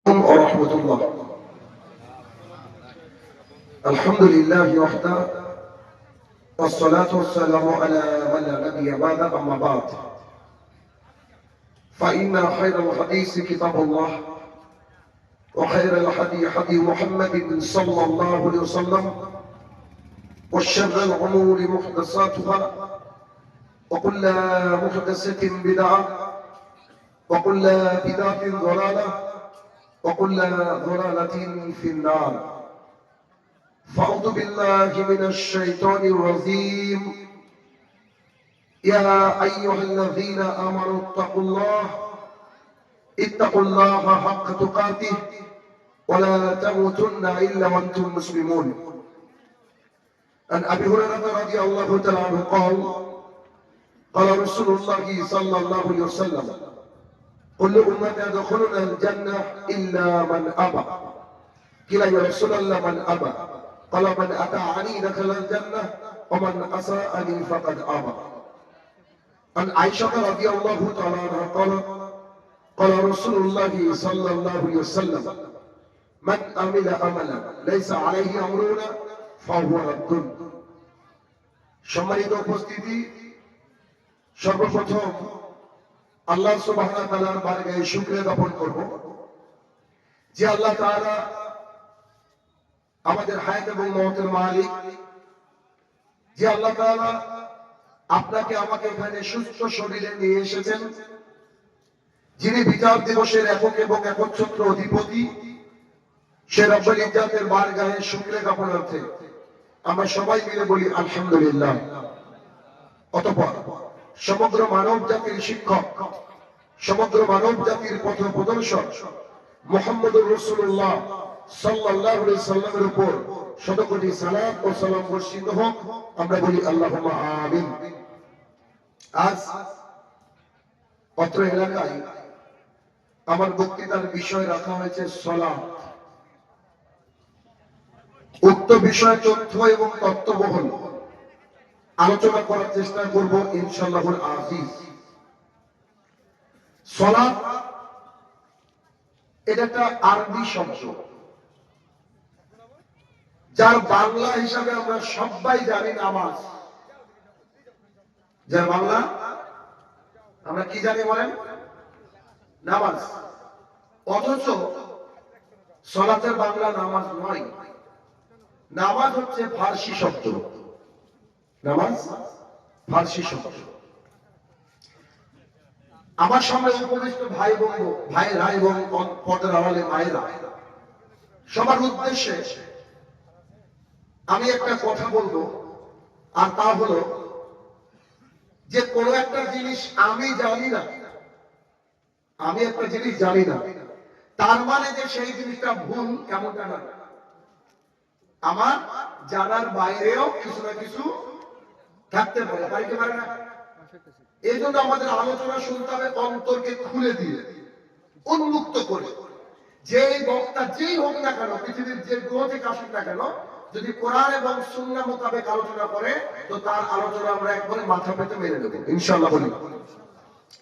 ورحمة الله. الحمد لله وحده والصلاة والسلام على من لا نبي بعد أما بعد فإن خير الحديث كتاب الله وخير الهدي هدي محمد صلى الله عليه وسلم وشر الأمور محدثاتها وكل محدثة بدعة وكل بدعة ضلالة وكل ضلالة في النار. فأعوذ بالله من الشيطان الرجيم. يا أيها الذين آمنوا اتقوا الله حق تقاته ولا تموتن إلا وأنتم مسلمون. عن أبي هريرة رضي الله تعالى عنه قال رسول الله صلى الله عليه وسلم: كل أمتي يدخلون الجنة إلا من أبى. قيل يا رسول الله من أبى؟ قال من أطاعني دخل الجنة ومن عصاني فقد أبى. عن عائشة رضي الله تعالى عنها قال رسول الله صلى الله عليه وسلم: من عمل عملا ليس عليه أمرنا فهو رد. সম্মানিত উপস্থিতি, সর্বপ্রথম আল্লাহ সুবহানাহু ওয়া তাআলার বারগাহে শুকরিয়া জ্ঞাপন করব যে আল্লাহ তাআলা আমাদের হায়াত এবং মওতের মালিক, যে আল্লাহ তাআলা আপনাকে আমাকে এখানে সুস্থ শরীরে নিয়ে এসেছেন, যিনি বিচার দিবসের একক এবং একচ্ছত্র অধিপতি, সে রব্বুল ইজ্জাতের বারগাহে শুকরিয়া জ্ঞাপনার্থে আমরা সবাই মিলে বলি আলহামদুলিল্লাহ। অতঃপর সমগ্র মানব জাতির শিক্ষক, সমগ্র মানব জাতির পথ প্রদর্শক মুহাম্মদুর রাসূলুল্লাহ সাল্লাল্লাহু আলাইহি সাল্লামের উপর শতকোটি সালাত ও সালাম বর্ষিত হোক, আমরা বলি আল্লাহুম্মা আমিন। আজ অত্র এলাকায় আমার বক্তৃতার বিষয় রাখা হয়েছে সালাত। উক্ত বিষয় তথ্য এবং তত্ত্ববহুল আলোচনা করার চেষ্টা করব ইনশাআল্লাহুল আজিজ। সালাত এটা একটা আরবি শব্দ, যার বাংলা হিসাবে আমরা সবাই জানি নামাজ। যার বাংলা আমরা কি জানি বলেন? নামাজ। অথচ সালাতের বাংলা নামাজ নয়, নামাজ হচ্ছে ফার্সি শব্দ। নামাজ ফার্সি শব্দ। আমার সামনে উপবিষ্ট ভাইরা এবং পর্দার আড়ালে মায়েরা, সবার উদ্দেশ্যে আমি একটা কথা বলবো, আর তা হলো যে কোনো একটা জিনিস আমি জানি না, আমি একটা জিনিস জানি না, তার মানে যে সেই জিনিসটা ভুল এমনটা না। আমার জানার বাইরেও কিছু না কিছু থাকতে পারে, পাইতে পারে না। এই জন্য আমাদের আলোচনা শুনতে হবে অন্তরকে খুলে দিয়ে, উন্মুক্ত করে। যেই বক্তা যেই হোক না কেন, পৃথিবীর যে গ্রহ থেকে আসুক না কেন, যদি কোরআন এবং সুন্নাহ মোতাবেক আলোচনা করে, তো তার আলোচনা আমরা একবারে মাথা পেতে মেনে নেব ইনশাআল্লাহ। বলি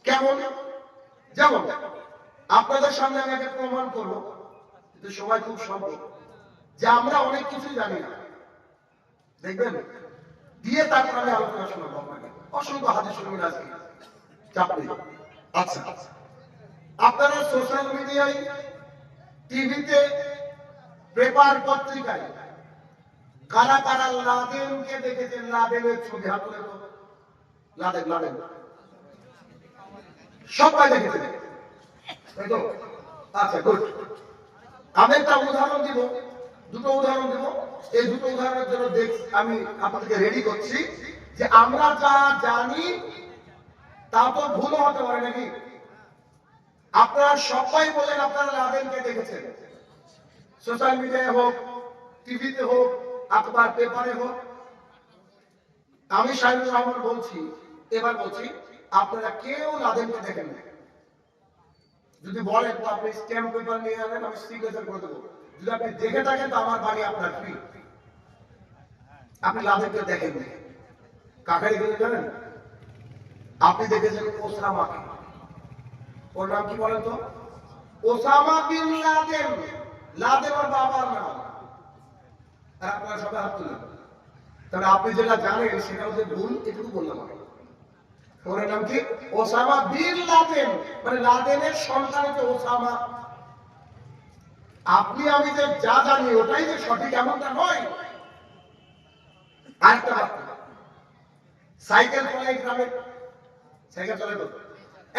কেমন? যেমন আপনাদের সামনে আমি একটা প্রমাণ করবো, কিন্তু সময় খুব স্বল্প, যে আমরা অনেক কিছু জানি না। দেখবেন দিয়ে তারপর আমি আলোচনা শোনাবো আপনাকে। অসংখ্য হাদিস শুনবেন আজকে, চাপ নেই। আচ্ছা, আপনারা সোশ্যাল মিডিয়ায়, টিভিতে, পেপার পত্রিকায় কারা কারা লাদেনকে দেখেছেন? লাদেনের ছবি হাত তুলে তো। লাদেন সবাই দেখেছেন, তাই তো? আচ্ছা, গুড। আমি একটা উদাহরণ দিব, দুটো উদাহরণ দেব। এই দুটো উদাহরণের জন্য আমি আপনাদেরকে রেডি করছি যে আমরা যা জানি তা তো ভুলও হতে পারে নাকি। আপনারা সবাই বলেন আপনারা লাদেনকে দেখেছেন, সোশ্যাল মিডিয়ায় হোক, টিভিতে হোক, আখবার পেপারে হোক। আমি শাহিনুর রহমান বলছি, এবার বলছি, আপনারা কেউ লাদেনকে দেখেন না। যদি বলেন তো আপনি স্ট্যাম্প পেপার নিয়ে আনেন, আমি সিগনেচার করে দেবো। যদি আপনি দেখে থাকেন তো আমার বাড়ি আপনার ফ্রি। আপনি লাদেনকে দেখেন না, কাকে দেখেছেন জানেন? আপনি দেখেছেন ওসামাকে। ওর নাম কি বলেন তো? Osama bin Laden. লাদেন ওর বাবার নাম। আর আপনারা সবাই হাত তুললেন। তবে আপনি যেটা জানেন সেটাও যে ভুল, এটুকু বললাম আমি। ওর নাম কি? ওসামা বিন লাদেন, মানে লাদেনের সন্তান হচ্ছে ওসামা। আপনি আমি যে যা জানি ওটাই যে সঠিক এমনটা নয়। আরেকটা কথা, সাইকেল চলে গ্রামে, সাইকেল চলে তো,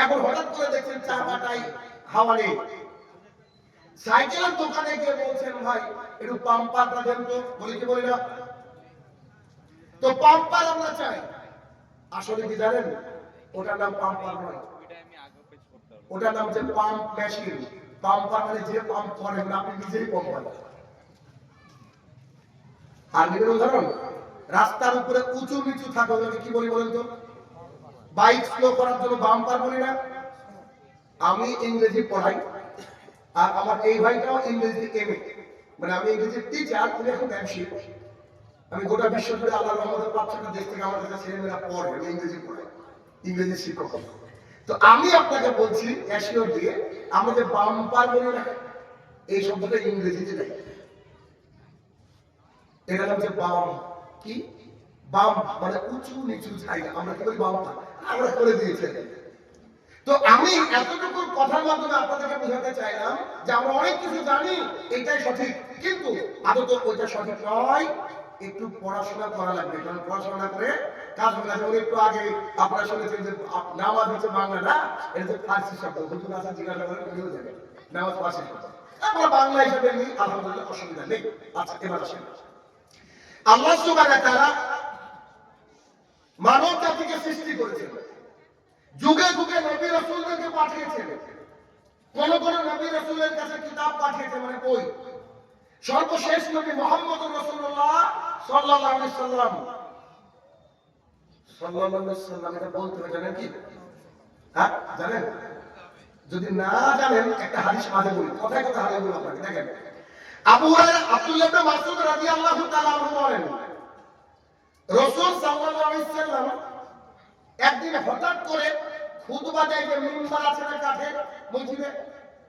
এখন হঠাৎ করে দেখছেন চা পাটাই হাওয়া নেই, সাইকেলের দোকানে গিয়ে বলছেন ভাই একটু পাম্পারটা দেন তো, বলি কি বলি না? তো পাম্পার আমরা চাই, আসলে কি জানেন ওটার নাম পাম্পার নয়, ওটার নাম হচ্ছে পাম্প মেশিন। পাম্পার মানে যে পাম্প করেন আপনি নিজেই পাম্প করেন। আর নিজের উদাহরণ, রাস্তার উপরে উঁচু নিচু থাকে ওগুলোকে কি বলি বলেন তো? বাইক স্লো করার জন্য বাম্পার বলি না? আমি ইংরেজি পড়াই, আর আমার এই ভাইটাও ইংরেজি এমএ, মানে আমি ইংরেজির টিচার, উনি এখন ব্যবসায়িক। আমি গোটা বিশ্ব জুড়ে আল্লাহর রহমতের 5-6টা দেশ থেকে আমার কাছে ছেলেমেয়েরা পড়ে, আমি ইংরেজি পড়াই, ইংরেজি শিক্ষক। তো আমি আপনাকে বলছি অ্যাসিওর দিয়ে, আমরা যে বাম্পার বলি না, এই শব্দটা ইংরেজিতে নেই, এটা হচ্ছে বাম। কি বাম মানে উঁচু নিচু জায়গা, আমরা কি বলি বাম্পার, আমরা করে দিয়েছি। তো আমি এতটুকু কথার মাধ্যমে আপনাদেরকে বোঝাতে চাইলাম যে আমরা অনেক কিছু জানি, এটাই সঠিক, কিন্তু আদতে ওইটা সঠিক নয়। একটু পড়াশোনা করা লাগবে, কারণ পড়াশোনা করে কাজ হবে না। যেমন একটু আগে আপনারা শুনেছেন যে নামাজ হচ্ছে বাংলা না, এটা হচ্ছে ফার্সি শব্দ। হুজুর আসা জিজ্ঞাসা করেন বুঝে যাবে নামাজ ফার্সি শব্দ, আমরা বাংলা হিসেবে নিই, আলহামদুলিল্লাহ অসুবিধা নেই। আচ্ছা এবার আসেন, আল্লাহ সুবহানাহু ওয়া তাআলা মানব জাতিকে সৃষ্টি করেছেন, যুগে যুগে নবী রাসূলদেরকে পাঠিয়েছেন, কোন কোন নবী রাসূলের কাছে কিতাব পাঠিয়েছেন, মানে বই। সর্বশেষ নবী মুহাম্মদুর রাসূলুল্লাহ সাল্লাল্লাহু আলাইহি সাল্লাম, সাল্লাল্লাহু আলাইহি সাল্লাম এটা বলতে হবে, জানেন কি? হ্যাঁ জানেন? যদি না জানেন একটা হাদিস মাঝে বলি, কথায় কথা হাদিস বলি আপনাকে। দেখেন, আবু হুরায়রা আব্দুল্লাহ ইবনে মাসউদ রাদিয়াল্লাহু তাআলা আনহু বলেন, রাসূল সাল্লাল্লাহু আলাইহি সাল্লাম একদিন হঠাৎ করে খুতবা দেয়, যে মিম্বার আছে না কাঠের মসজিদে,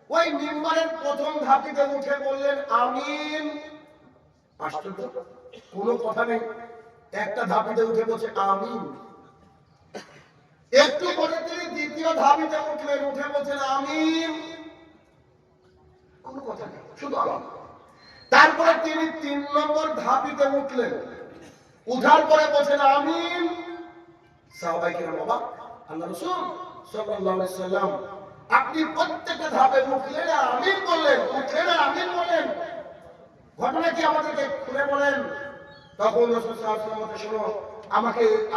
ওই মিম্বারের প্রথম ধাপিতে উঠে বললেন আমিন। আশ্চর্য, কোনো কথা নেই, একটা ধাপিতে উঠে বলছে আমিন। একটু পরে তিনি দ্বিতীয় ধাপিতে উঠলেন, উঠে বলছেন আমিন, কোনো কথা নেই, শুধু আমিন। তারপরে তিনি 3 নম্বর ধাপিতে উঠলেন, উঠার পরে বলছেন আমিন। সাহাবায়ে কেরাম অবাক, আল্লাহ রাসূল সাল্লাল্লাহু আলাইহি সাল্লাম আপনি প্রত্যেকটা ধাপে উঠলেন আর আমিন বললেন, উঠলেন আর আমিন বললেন, ঘটনা কি আমাদেরকে খুলে বলেন। তখন রাসূল সাল্লাল্লাহু আলাইহি ওয়াসাল্লাম, শোনো,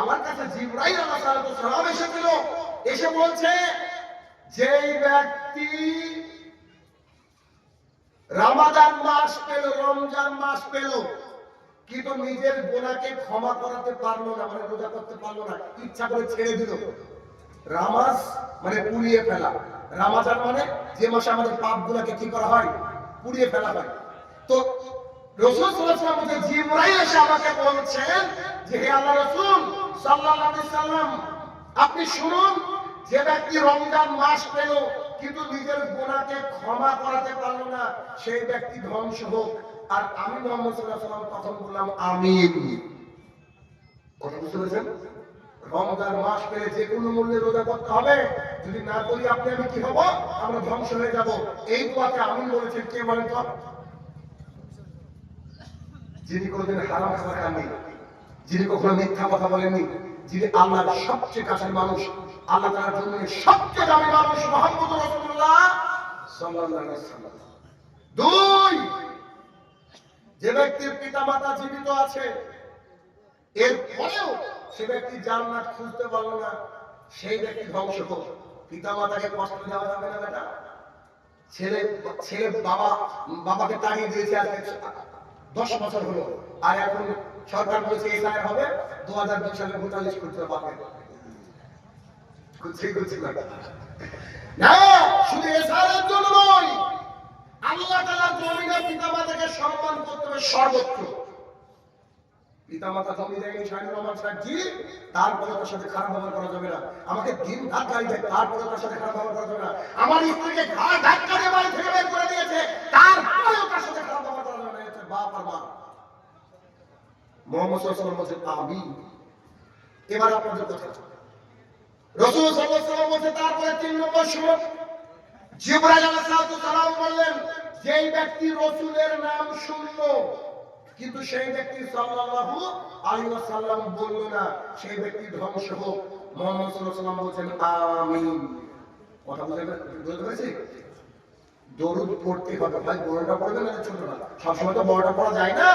আমার কাছে জিবরাইল আলাইহিস সালাম এসেছিল, এসে বলছে যেই ব্যক্তি রমাদান মাস পেল, রমজান মাস পেল, কিন্তু নিজের গুনাহকে ক্ষমা করাতে পারলো না, মানে রোজা করতে পারলো না, ইচ্ছা করে ছেড়ে দিল। রামাজ মানে পুড়িয়ে ফেলা, রামাজান মানে যে মাসে আমাদের পাপগুলোকে কি করা হয়, পুড়িয়ে ফেলা হয়। তো রাসূল সাল্লাল্লাহু আলাইহি ওয়াসাল্লাম জিবরাইল এসে আমাকে বলছেন যে হে আল্লাহর রাসূল সাল্লাল্লাহু আলাইহি সাল্লাম, আপনি শুনুন, যে ব্যক্তি রমজান মাস পেল কিন্তু নিজের গুনাহকে ক্ষমা করাতে পারলো না, সেই ব্যক্তি ধ্বংস হোক। আর আমি মুহাম্মদ সাল্লাল্লাহু আলাইহি ওয়াসাল্লাম তখন বললাম আমিন। কথা বুঝতে পেরেছেন? রমজান মাস পেলে যে কোনো মূল্যে রোজা করতে হবে, যদি না করি আপনি আমি কি হব, আমরা ধ্বংস হয়ে যাব। এই দোয়াকে আমিন বলেছেন কে বলেন তো? যিনি কোনোদিন হারাম খাবার খাননি, যিনি কখনো মিথ্যা কথা বলেননি, যিনি আল্লাহর সবচেয়ে কাছের মানুষ, আল্লাহ তাআলার জন্য সবচেয়ে দামি মানুষ মুহাম্মদুর রাসূলুল্লাহ সাল্লাল্লাহু আলাইহি ওয়াসাল্লাম। 2, যে ব্যক্তির পিতামাতা জীবিত আছে, এরপরেও সে ব্যক্তি জান্নাত খুঁজতে পারলো না, সেই ব্যক্তি ধ্বংস হোক। পিতামাতাকে কষ্ট দেওয়া যাবে না বেটা। ছেলে বাবাকে তাড়িয়ে দিয়েছে আজকে 10 বছর হলো, আর এখন সরকার বলছে এসআইআর হবে 2002 সালে ভোটার লিস্ট করতে হবে। না, শুধু এসআইআর জন্য নয়, আল্লাহ তাআলার জমিনে পিতামাতাকে সম্মান করতে হবে সর্বোচ্চ। পিতামাতা জমি দেয়নি শাহিনুর রহমান সাহেব জি, তারপরে তার সাথে খারাপ ব্যবহার করা যাবে না। আমাকে দিন রাত গালি দেয়, তারপরে তার সাথে খারাপ ব্যবহার করা যাবে না। আমার স্ত্রীকে ঘাড় ধাক্কা দিয়ে বাড়ি থেকে বের করে দিয়েছে, তারপরেও তার মুহাম্মদ সাল্লাল্লাহু আলাইহি ওয়াসাল্লাম বলেছেন আমিন। এবার আপনাদের কথা, রাসূল সাল্লাল্লাহু আলাইহি ওয়াসাল্লাম বলেছেন তারপরে 3 নম্বর সময় জিবরাইল আলাইহিস সালাম বললেন, যেই ব্যক্তি রাসূলের নাম শুনলো কিন্তু সেই ব্যক্তি সাল্লাল্লাহু আলাইহি ওয়াসাল্লাম বলল না, সেই ব্যক্তি ধ্বংস হোক। মুহাম্মদ সাল্লাল্লাহু আলাইহি ওয়াসাল্লাম বলেছেন আমিন। কথা বুঝতে পেরেছি? দরুদ পড়তে হবে ভাই, বড়টা পড়বেন না ছোটটা, সবসময় তো বড়টা পড়া যায় না।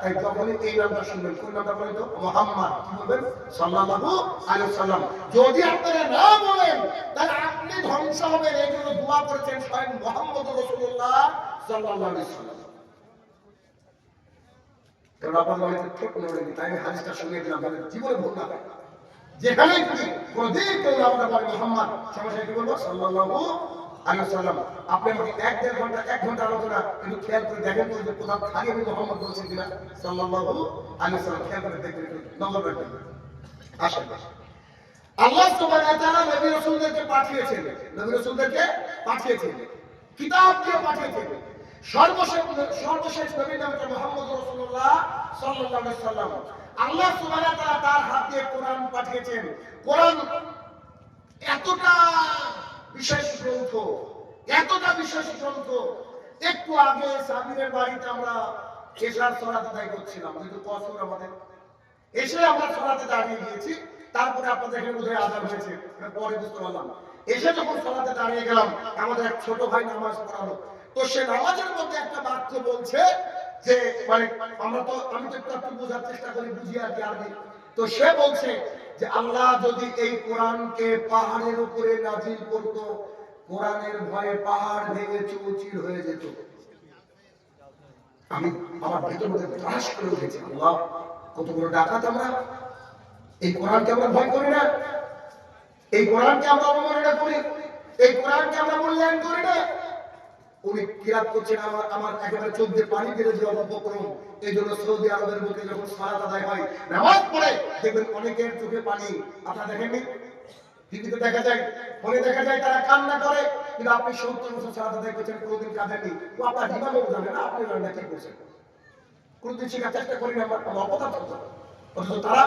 তাই যখনই এই নামটা শুনবেন, কোন নামটা বলেন তো? মুহাম্মদ। কি বলবেন? সাল্লাল্লাহু আলাইহি ওয়াসাল্লাম। যদি আপনারা না বলেন তাহলে আপনি ধ্বংস হবেন। এই জন্য দোয়া করেছেন স্বয়ং মুহাম্মদ রাসূলুল্লাহ সাল্লাল্লাহু আলাইহি ওয়াসাল্লাম। কারণ আপনারা হয়তো ছোট মনে নেই, তাই আমি হাদিসটা শুনিয়ে দিলাম, আপনাদের জীবনে ভুল না হয়। যেখানেই কোনদিন কেউ আমরা বলে মুহাম্মদ, সমস্যা কি বলবো? সাল্লাল্লাহু আলাইহি ওয়াসাল্লাম। আপনি আমাকে 1-1.5 ঘন্টা 1 ঘন্টা আলোচনা কিন্তু খেয়াল করে দেখেন তো যে কোথাও খালি আমি মুহাম্মদ বলছি কিনা, সাল্লাল্লাহু আলাইহি ওয়াসাল্লাম। খেয়াল করে দেখবেন, নজর রাখবেন। আসেন, আল্লাহ সুবহানাহু ওয়া তাআলা নবী রাসূলদেরকে পাঠিয়েছেন, নবী রাসূলদেরকে পাঠিয়েছেন, কিতাব দিয়ে পাঠিয়েছেন। সর্বশেষ নবীর নাম হচ্ছে মুহাম্মদ রাসূলুল্লাহ সাল্লাল্লাহু আলাইহি ওয়াসাল্লাম। আল্লাহ সুবহানাহু ওয়া তাআলা তার হাত দিয়ে কোরআন পাঠিয়েছেন। কোরআন এতটা বিশেষ গ্রন্থ, এতটা বিশেষ গ্রন্থ। একটু আগে সাবিরের বাড়িতে আমরা এশার সালাত আদায় করছিলাম, কিন্তু কসর আমাদের এসে আমরা সালাতে দাঁড়িয়ে গিয়েছি। তারপরে আপনাদের এখানে বোধহয় আযান হয়েছে, পরে বুঝতে পারলাম। এসে যখন সালাতে দাঁড়িয়ে গেলাম, আমাদের এক ছোট ভাই নামাজ পড়ালো। তো সে নামাজের মধ্যে একটা বাক্য বলছে যে মানে আমি তো একটু বোঝার চেষ্টা করি, বুঝি আর কি আরবি। তো সে বলছে যে আল্লাহ যদি এই কোরআনকে পাহাড়ের উপরে নাজিল করত, কোরআনের ভয়ে পাহাড় ভেঙে চৌচির হয়ে যেত। আমি আমার ভেতর মধ্যে ত্রাস করে উঠেছি, আল্লাহ কত বড় ডাকাত আমরা! এই কোরআনকে আমরা ভয় করি না, এই কোরআনকে আমরা অবমাননা করি, এই কোরআনকে আমরা মূল্যায়ন করি না। উনি কিরাত করছেন, আমার একেবারে চোখ দিয়ে পানি ফেলে দিয়ে অপক্রম। এই জন্য সৌদি আরবের বুকে যখন সালাত আদায় হয়, নামাজ পড়ে, দেখবেন অনেকের চোখে পানি। আপনারা দেখেননি? টিভিতে দেখা যায়, ফোনে দেখা যায়, তারা কান্না করে। কিন্তু আপনি 70 বছর সালাত আদায় করছেন, কোনোদিন কাঁদেননি। তো আপনার জীবনও জানেন না আপনি রান্না কি করছেন, কোনোদিন শেখার চেষ্টা করি না, আমার অপদার্থ। অথচ তারা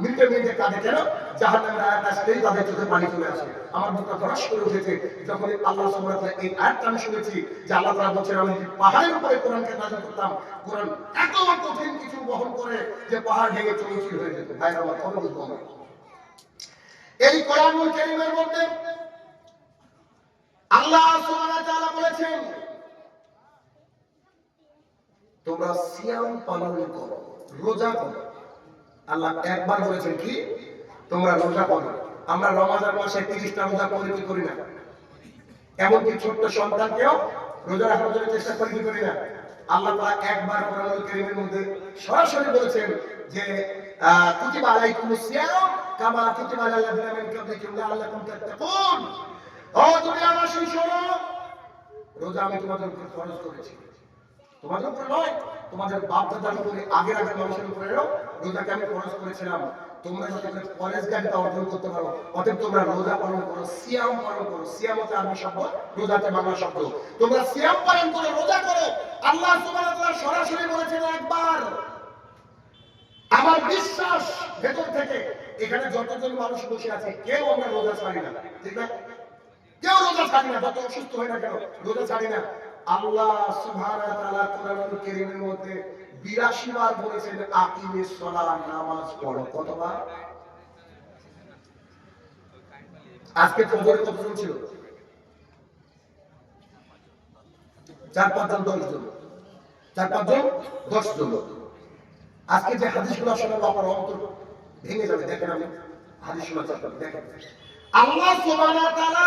মিনিটে মিনিটে কাঁদে। কেন? জাহান্নামের আয়াত আসলেই তাদের চোখে পানি চলে আসে। আমার বুকটা ধরাস করে উঠেছে যখন আল্লাহ সুবহানাহু ওয়া তাআলা এই আয়াতটা আমি শুনেছি যে আল্লাহ তাআলা বলেছেন, আমি যদি পাহাড়ের উপরে কোরআনকে নাযিল করতাম, কোরআন এত কঠিন কিছু বহন করে যে পাহাড় ভেঙে চৌচির হয়ে যেত। ভাইরা আমার কথা বুঝবো না। এই কোরআনুল কারীমের মধ্যে আল্লাহ সুবহানাহু ওয়া তাআলা বলেছেন, তোমরা সিয়াম পালন করো, রোজা করো। আল্লাহ একবার বলেছেন কি? তোমরা রোজা করো। আমরা রমজান মাসে 30টা রোজা করি কি করি না? এমনকি ছোট্ট সন্তানকেও রোজা রাখার জন্য চেষ্টা করি কি করি না? আল্লাহ তাআলা একবার কোরআনুল কারীমের মধ্যে সরাসরি বলেছেন যে কুতিবা আলাইকুমুস সিয়াম কামা কুতিবা আলাল লাযিনা মিন ক্বাবলিকুম লাআল্লাকুম তাত্তাকুন। ও দুনিয়াবাসী শোনো, রোজা আমি তোমাদের উপর ফরজ করেছি। তোমাদের উপর নয়, তোমাদের বাপ দাদার উপরে, আগের মানুষের উপরেও রোজাকে আমি ফরজ করেছিলাম। তোমরা যাতে করে পরেজগারিতা অর্জন করতে পারো, অতএব তোমরা রোজা পালন করো, সিয়াম পালন করো। সিয়াম হচ্ছে আরবি শব্দ, রোজাতে বাংলা শব্দ। তোমরা সিয়াম পালন করো, রোজা করো। আল্লাহ সুবহানাহু ওয়া তাআলা সরাসরি বলেছেন একবার। আমার বিশ্বাস ভেতর থেকে, এখানে যতজন মানুষ বসে আছে কেউ আমরা রোজা ছাড়ি না, ঠিক না? কেউ রোজা ছাড়ি না, যত অসুস্থ হয় না কেন রোজা ছাড়ি না। আল্লাহ সুবহানাহু ওয়া তাআলা কোরআনুল কারীমের মধ্যে 82 বার বলেছেন আকিমিস সালাত, নামাজ পড়ো। কতবার? আজকে ফজরে কতজন ছিল? 4-5 জন, 10 জন, 4-5 জন, 10 জন। আজকে যে হাদিসগুলো আসলে আপনার অন্তর ভেঙে যাবে। দেখেন, আমি হাদিস শোনার চেষ্টা করি। দেখেন, আল্লাহ সুবহানাহু ওয়া তাআলা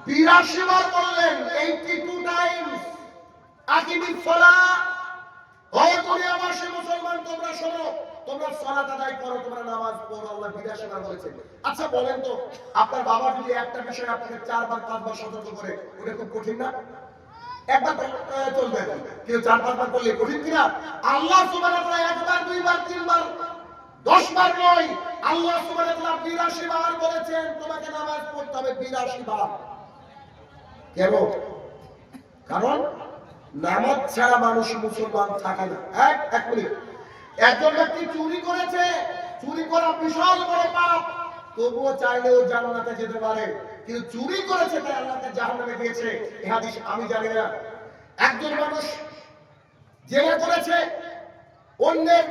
82 বার বললেন, 82 টাইমস আকিমিস সালাত। ও দুনিয়াবাসী মুসলমান, তোমরা শোনো, তোমরা সালাত আদায় করো, তোমরা নামাজ পড়ো। আল্লাহ 82 বার বলেছেন। আচ্ছা বলেন তো, আপনার বাবা যদি একটা বিষয় আপনাকে 4 বার 5 বার সতর্ক করে, ওটা খুব কঠিন না? একবার চলবে, কিন্তু 4-5 বার করলে কঠিন কিনা? আল্লাহ সুবহানাহু ওয়া তাআলা একবার, 2 বার, 3 বার, 10 বার নয়, আল্লাহ সুবহানাহু ওয়া তাআলা 82 বার বলেছেন তোমাকে নামাজ পড়তে হবে। 82 বার। কেন? কারণ নামাজ ছাড়া মানুষ মুসলমান থাকে না। এক মিনিট, একজন ব্যক্তি চুরি করেছে, চুরি করা বিশাল বড় পাপ, তবুও চাইলে ও জান্নাতে যেতে পারে, কিন্তু চুরি করেছে তাই আল্লাহকে জাহান্নামে দিয়েছে। এই হাদিস আমি জানি না। একজন মানুষ জেনা করেছে, অন্যের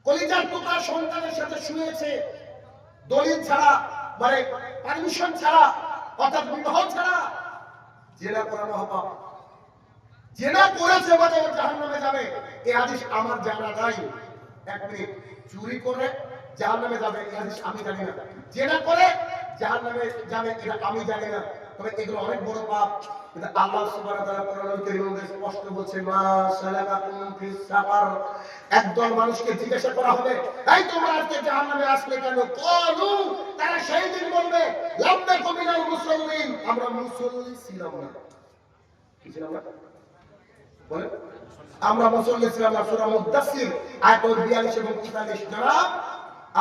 কলিজার টুকরা সন্তানের সাথে শুয়েছে, দলিল ছাড়া, মানে পারমিশন ছাড়া, অর্থাৎ বিবাহ ছাড়া, জেনা করানো পাপ। জেনা করেছে মানে ও জাহান্নামে যাবে, এই হাদিস আমার জানা নাই। এক মিনিট, চুরি করে জাহান্নামে যাবে এই হাদিস আমি জানি না, জেনা করে জাহান্নামে যাবে এটা আমি জানি না। তবে এগুলো অনেক বড় পাপ, কিন্তু আল্লাহ সুবহানাহু ওয়া তাআলা কোরআনুল কারীমে স্পষ্ট বলছে, মা সালাকাকুম ফিস সাকার। একদল মানুষকে জিজ্ঞাসা করা হবে, এই তোমরা আজকে জাহান্নামে আসলে কেন? ক্বালু, তারা সেই দিন বলবে, লাম নাকু মিনাল মুসাল্লিন, আমরা মুসল্লি ছিলাম না। কি ছিলাম না? বলে আমরা মুসল্লি ছিলাম না। সূরা মুদাসসির আয়াত 42 এবং 43। জনাব,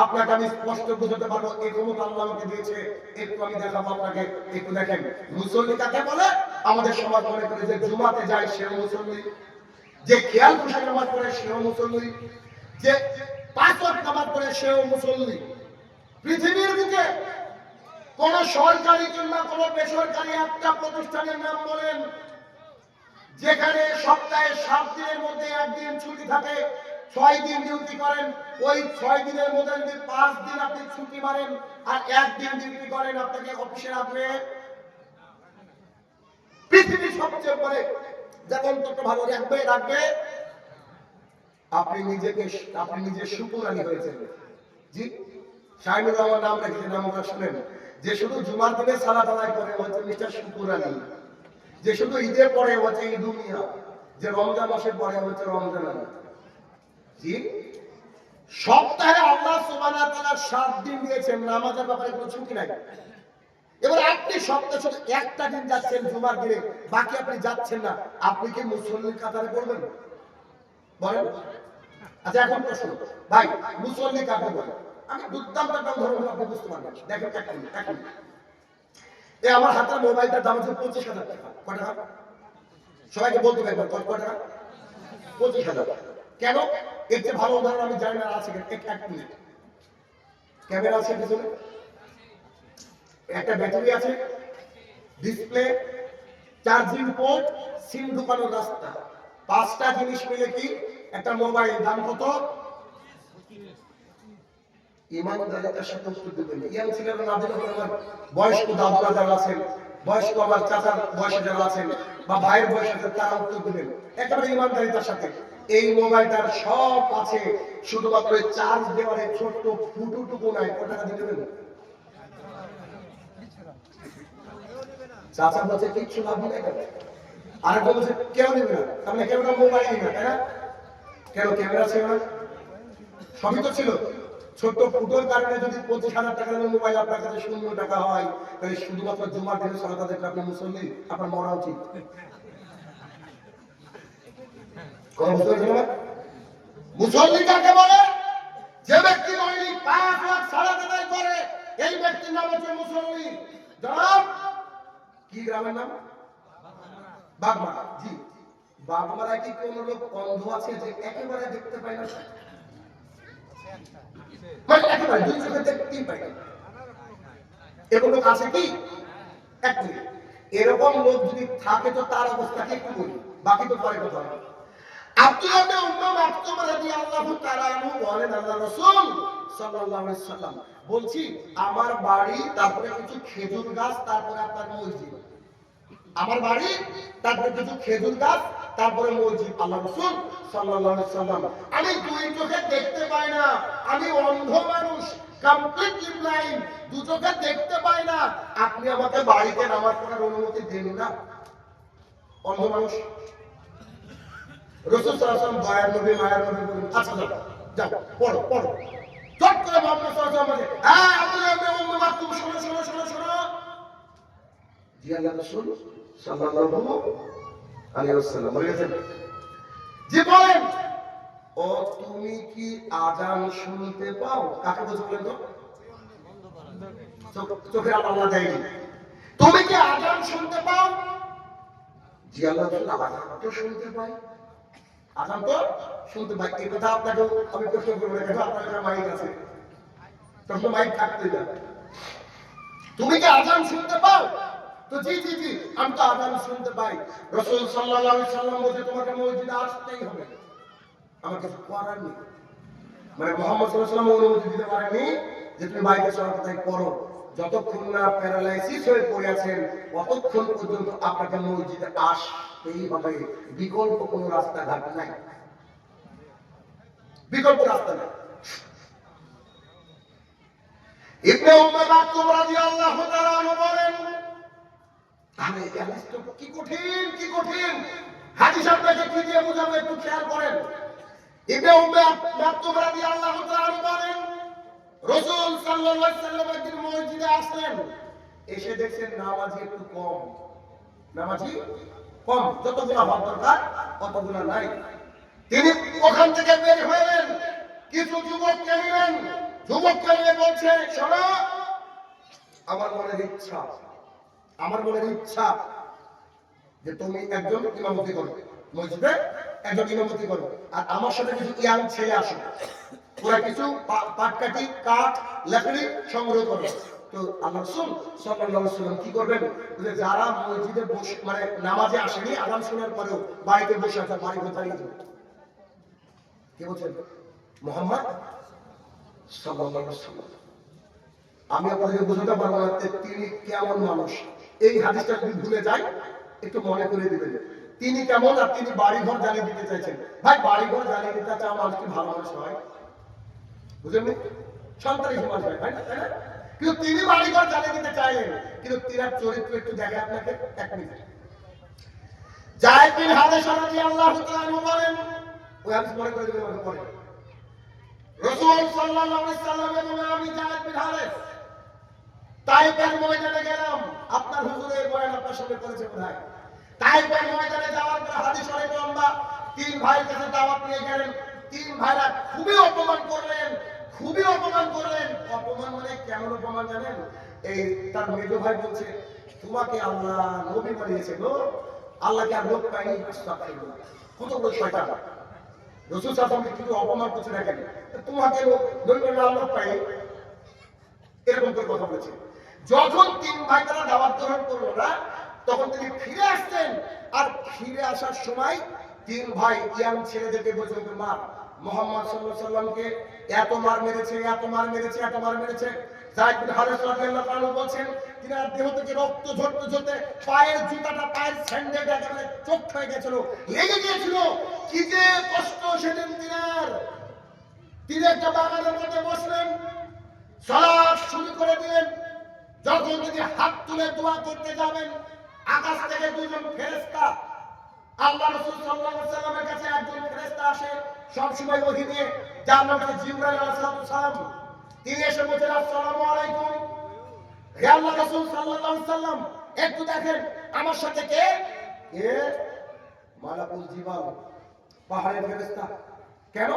আপনাকে আমি স্পষ্ট বুঝাতে পারবো, এই ক্ষমতা আল্লাহ আমাকে দিয়েছে, একটু আমি দেখাবো আপনাকে, একটু দেখেন। মুসল্লি কাকে বলে? আমাদের সমাজ মনে করে যে জুমাতে যায় সেও মুসল্লি, যে খেয়াল বসে নামাজ পড়ে সেও মুসল্লি, যে 5 ওয়াক্ত নামাজ পড়ে সেও মুসল্লি। পৃথিবীর বুকে কোন সরকারি কিংবা কোন বেসরকারি একটা প্রতিষ্ঠানের নাম বলেন যেখানে সপ্তাহে 7 দিনের মধ্যে একদিন ছুটি থাকে, 6 দিন ডিউটি করেন, ওই 6 দিনের মধ্যে যদি 5 দিন আপনি ছুটি মারেন আর 1 দিন ডিউটি করেন, আপনাকে অফিসে রাখবে। পৃথিবীর সবচেয়ে বড় যেমন তো ভালো রাখবে আপনি নিজে শুকুরানি হয়েছেন। জি, শাহিনুর রহমান নাম রেখেছেন, নামটা শুনেন। যে শুধু জুমার দিনে সালাত আদায় করে হচ্ছে মিস্টার শুকুরানি, যে শুধু ঈদে পড়ে হচ্ছে ঈদুমিয়া, যে রমজান মাসে পড়ে হচ্ছে রমজান আলী। জি, সপ্তাহে আল্লাহ সুবহানাহু ওয়া তাআলা 7 দিন দিয়েছেন, নামাজের ব্যাপারে কোনো ছুটি নাই। এবার আপনি সপ্তাহে শুধু একটা দিন যাচ্ছেন জুমার দিনে, বাকি আপনি যাচ্ছেন না, আপনি কি মুসল্লির কাতারে পড়বেন? বলেন। আচ্ছা, এখন প্রশ্ন, ভাই মুসল্লি কাকে বলে? আমি দুর্দান্ত একটা উদাহরণ আপনি বুঝতে পারবেন। দেখেন, এক মিনিট। এই আমার হাতের মোবাইলটার দাম হচ্ছে 25,000 টাকা। কত টাকা? সবাইকে বলতে পারবেন কত টাকা? 25,000। কেন? এর চেয়ে ভালো উদাহরণ আমি জানি না আছে। এক মিনিট, ক্যামেরা আছে পিছনে, একটা ব্যাটারি আছে, ডিসপ্লে, চার্জিং পোর্ট, সিম ঢোকানোর রাস্তা, 5টা জিনিস মিলে কি একটা মোবাইল। দাম কত? ইমানদারিতার সাথে উত্তর দেবেন। ইয়াং ছেলেরা না দিলে আমার বয়স্ক দাদুরা যারা আছেন, বয়স্ক আমার চাচার বয়সে যারা আছেন বা ভাইয়ের বয়সে তারা উত্তর দেবেন একেবারে ইমানদারিতার সাথে। এই মোবাইলটার সব আছে, শুধুমাত্র চার্জ দেওয়ার ছোট্ট ফুটুটুকু নাই। কত টাকা দিয়ে দেবেন? চাচা বলছে কিচ্ছু লাভ নেই। আরেকটা বলছে কেউ নেবে না, তার মানে কেউ মোবাইল নেই না, তাই না? কেন ক্যামেরা ছিল না? সবই তো ছিল। ছোট্ট ফুটোর কারণে যদি 25,000 টাকার মোবাইল আপনার কাছে 0 টাকা হয়, তাহলে শুধুমাত্র জুমার দিনে সালাত আদায় করে আপনি মুসল্লি, আপনার মরা উচিত। মুসল্লি কাকে বলে? যে ব্যক্তি দৈনিক 5 ওয়াক্ত সালাত আদায় করে, এই ব্যক্তির নাম হচ্ছে মুসল্লি। জনাব, কি গ্রামের নাম? বাগমারা। জি, বাগমারায় কি কোন লোক অন্ধ আছে যে একেবারে দেখতে পায় না? একেবারে 2 চোখে দেখতেই পায় না, এরকম লোক আছে কি? এক মিনিট, এরকম লোক যদি থাকে তো তার অবস্থাকে একটু বলি, বাকি তো পরে কথা হবে। আব্দুল্লাহ ইবনে উম্মাহ মাকতুম রাদিয়াল্লাহু তাআলা আনহু বলেন, আল্লাহ রাসূল সাল্লাল্লাহু আলাইহি সাল্লাম বলছি, আমার বাড়ি, তারপরে কিছু খেজুর গাছ, তারপরে আপনার মসজিদ। আমার বাড়ি, তারপরে কিছু খেজুর গাছ, তারপরে মসজিদ। আল্লাহ রাসূল সাল্লাল্লাহু আলাইহি সাল্লাম, আমি 2 চোখে দেখতে পাই না, আমি অন্ধ মানুষ, কমপ্লিটলি ব্লাইন্ড, 2 চোখে দেখতে পাই না, আপনি আমাকে বাড়িতে নামাজ পড়ার অনুমতি দেন না? অন্ধ মানুষ। রাসূল সাল্লাল্লাহু আলাইহি ওয়াসাল্লাম দয়ার নবী, মায়ার নবী বলেন, আচ্ছা যাও পড়ো। চট করে মুহাম্মদ সাল্লাল্লাহু আলাইহি ওয়াসাল্লাম, হ্যাঁ আব্দুল্লাহ ইবনে উম্মে মাকতুম, শোনো। জি, আল্লাহ রাসূল সাল্লাল্লাহু আলাইহি ওয়াসাল্লাম বলেছেন, জি বলেন, ও তুমি কি আযান শুনতে পাও? কাকে বলছো বলেন তো? চোখের আল্লাহ দেয়নি। তুমি কি আযান শুনতে পাও? জি আল্লাহ রাসূল, আযান তো শুনতে পাই। আজান তো শুনতে পাই। এই কথা আপনাকে আমি প্রশ্ন করবো না, কেন আপনার কাছে মাইক আছে, তখন মাইক থাকতে যাবে। তুমি কি আজান শুনতে পাও? তো জি জি জি, আমি তো আজান শুনতে পাই। রাসূল সাল্লাল্লাহু আলাইহি সাল্লাম বলেছে তোমাকে মসজিদে আসতেই হবে, আমার কিছু করার নেই। মানে মুহাম্মদ সাল্লাল্লাহু আলাইহি সাল্লাম অনুমতি দিতে পারেনি যে তুমি বাইরে চলার কথাই করো। যতক্ষণ না প্যারালাইসিস হয়ে পড়ে আছেন ততক্ষণ পর্যন্ত আপনাকে মসজিদে আসতেই হবে। বিকল্প কোনো রাস্তাঘাট নাই, বিকল্প রাস্তা নাই। ইবনে উম্মে মাকতুম রাদিয়াল্লাহু তাআলা আনহু বলেন, আরে এই হাদিস তো কি কঠিন, কি কঠিন হাদিস, আপনাকে কি দিয়ে বোঝাবো একটু খেয়াল করেন। ইবনে উম্মে মাকতুম রাদিয়াল্লাহু তাআলা আনহু বলেন, রাসূল সাল্লাল্লাহু আলাইহি সাল্লাম একদিন মসজিদে আসলেন, এসে দেখছেন নামাজি একটু কম, নামাজি কম, যতগুলো হওয়ার দরকার ততগুলো নাই। তিনি ওখান থেকে বের হলেন, কিছু যুবককে নিলেন, যুবককে নিয়ে বলছে, শোনো, আমার মনের ইচ্ছা, আমার মনের ইচ্ছা যে তুমি একজন ইমামতি করো, মসজিদে একজন ইমামতি করো, আর আমার সাথে কিছু ইয়াং ছেলে আসো, ওরা কিছু পাটকাঠি, কাঠ, লাকড়ি সংগ্রহ করো। তো আল্লাহ রাসূল সাল্লাল্লাহু আলাইহি ওয়াসাল্লাম কি করবেন, যে যারা মসজিদে বসে মানে নামাজে আসেনি, আযান শোনার পরেও বাড়িতে বসে আছে, বাড়ি ঘর চালিয়ে যাবে। কি বলছেন মুহাম্মদ সাল্লাল্লাহু আলাইহি ওয়াসাল্লাম? আমি আপনাদের বোঝাতে পারবো না তিনি কেমন মানুষ। এই হাদিসটা যদি ভুলে যাই একটু মনে করে দিবেন তিনি কেমন, আর তিনি বাড়ি ঘর জ্বালিয়ে দিতে চাইছেন। ভাই বাড়ি ঘর জ্বালিয়ে দিতে চাওয়া মানুষ কি ভালো মানুষ হয়? বুঝলেন, সন্তান সমাজ হয়, তাই না? কিন্তু তিনি বাড়ি ঘর জ্বালিয়ে দিতে চাইলেন, কিন্তু তিনার চরিত্র একটু দেখে আপনাকে এক মিনিট। যায়েদ বিন হারেস রাদিয়াল্লাহু তাআলা আনহু বলেন, ওই হাদিস মনে করে দিবেন আমাকে পড়ে, রাসূল সাল্লাল্লাহু আলাইহি সাল্লাম এবং আমি যায়েদ বিন হারেস তাইফের ময়দানে গেলাম। আপনার হুজুরের বয়ান আপনার সামনে করেছে বোধহয়। তাইফের ময়দানে যাওয়ার পর হাদিস অনেক লম্বা। তিন ভাইয়ের কাছে দাওয়াত নিয়ে গেলেন, তিন ভাইরা খুবই অপমান করলেন, খুবই অপমান করলেন। অপমান মানে কেমন অপমান জানেন? এই তার মেজো ভাই বলছে, তোমাকে আল্লাহ নবী বানিয়েছে গো, আল্লাহকে আর লোক পাইনি। আস্তাগফিরুল্লাহ, কত বড় শয়তান! রাসূল সাল্লাল্লাহু আলাইহি ওয়াসাল্লাম কিন্তু অপমান করছে, দেখেন, তোমাকে নবী বানিয়ে আল্লাহ পাই, এরকম করে কথা বলেছে। যখন তিন ভাই তারা দাওয়াত গ্রহণ করলো না, তখন তিনি ফিরে আসতেন, আর ফিরে আসার সময় তিন ভাই ইয়াং ছেলেদেরকে বলছেন, মা মুহাম্মদ সাল্লাল্লাহু আলাইহি ওয়াসাল্লামকে এত মার মেরেছে, এত মার মেরেছে, এত মার মেরেছে। যায়েদ বিন হারেস রাদিয়াল্লাহু আনহু বলছেন, তিনার দেহ থেকে রক্ত ঝরতে ঝরতে পায়ের জুতাটা, পায়ের স্যান্ডেলটা একেবারে চোখ হয়ে গেছিল, লেগে গিয়েছিল। কি যে কষ্ট সেদিন তিনার। তিনি একটা বাগানের মধ্যে বসলেন, সালাত শুরু করে দিলেন। যখন তিনি হাত তুলে দোয়া করতে যাবেন, আকাশ থেকে দুইজন ফেরেশতা, আল্লাহ রাসূল সাল্লাল্লাহু আলাইহি ওয়াসাল্লামের কাছে একজন ফেরেশতা আসে সব সময় ওহী নিয়ে, যার নাম হচ্ছে জিবরাইল আলাইহিস সালাম। তিনি এসে বলেন, আসসালামু আলাইকুম, হে আল্লাহ রাসূল সাল্লাল্লাহু আলাইহি ওয়াসাল্লাম, একটু দেখেন আমার সাথে কে? এ মালাকুল জিবাল, পাহাড়ের ফেরেশতা। কেন?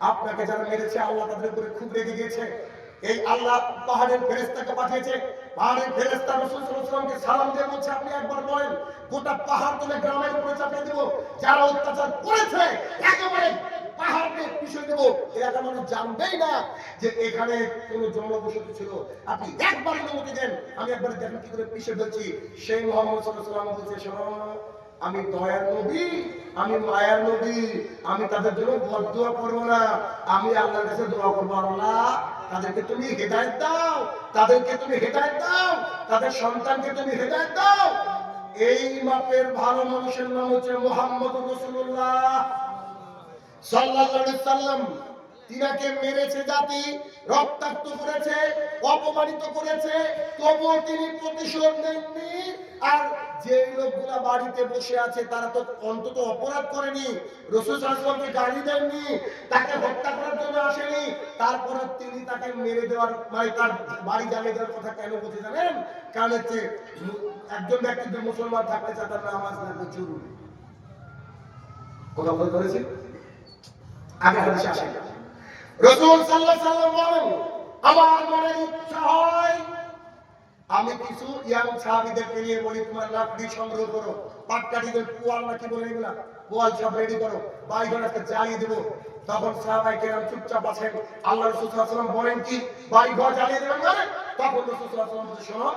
আপনাকে যারা মেরেছে আল্লাহ তাদের উপরে খুব রেগে গিয়েছে, এই আল্লাহ পাহাড়ের ফেরেশতাকে পাঠিয়েছে। পাহাড়ের ফেরেশতা রাসূল সাল্লাল্লাহু আলাইহি ওয়াসাল্লামকে সালাম দিয়ে বলছে, আপনি একবার বলেন গোটা পাহাড় তুলে গ্রামের উপরে চাপিয়ে দেব, যারা অত্যাচার করেছে একেবারে পাহাড়কে পিষে দেব, এলাকার মানুষ জানবেই না যে এখানে কোনো জনবসতি ছিল। আপনি একবার অনুমতি দেন, আমি একবার দেখেন কি করে পিষে ফেলছি। সেই মুহাম্মদ সাল্লাল্লাহু আলাইহি ওয়াসাল্লাম বলছে, শোনো, আমি দয়ার নবী, আমি মায়ার নবী, আমি তাদের জন্য বদদুয়া করবো না, আমি আল্লাহর কাছে দোয়া করবো, আল্লাহ তাদেরকে তুমি হেদায়েত দাও, তাদেরকে তুমি হেদায়েত দাও, তাদের সন্তানকে তুমি হেদায়েত দাও। এই মাপের ভালো মানুষের নাম হচ্ছে মুহাম্মদুর রাসূলুল্লাহ সাল্লাল্লাহু আলাইহি সাল্লাম। তিনাকে মেরেছে জাতি, রক্তাক্ত করেছে, অপমানিত করেছে, তবুও তিনি প্রতিশোধ নেননি। আর যে লোকগুলা বাড়িতে বসে আছে তারা তো অন্তত অপরাধ করেনি, রাসূল সাল্লাল্লাহু আলাইহি ওয়াসাল্লামকে গালি দেননি, তাকে হত্যা করার জন্য আসেনি। তারপরে তিনি তাকে মেরে দেওয়ার মানে তার বাড়ি জ্বালিয়ে দেওয়ার কথা কেন বলতে জানেন? কারণ হচ্ছে একজন ব্যক্তি যদি মুসলমান থাকতে চায় তার নামাজ লাগবে জরুরি। কথা বলতে পেরেছি? আগে হাদিসে আসে রাসূল সাল্লাল্লাহু আলাইহি ওয়াসাল্লাম বলেন, আমার মনে ইচ্ছা হয় আমি কিছু ইয়াং সাহাবীদেরকে নিয়ে বলি, তোমার লাকড়ি সংগ্রহ করো, পাটকাঠিদের পোয়াল নাকি বলে এগুলা, পোয়াল সব রেডি করো, বাড়িঘর আজকে জ্বালিয়ে দেবো। তখন সাহাবায়ে কেরাম চুপচাপ আছেন। আল্লাহ রাসূল সাল্লাল্লাহু আলাইহি ওয়াসাল্লাম বলেন কি, বাড়িঘর জ্বালিয়ে দেবেন মানে? তখন রাসূল সাল্লাল্লাহু আলাইহি ওয়াসাল্লাম বলেন, শোনো,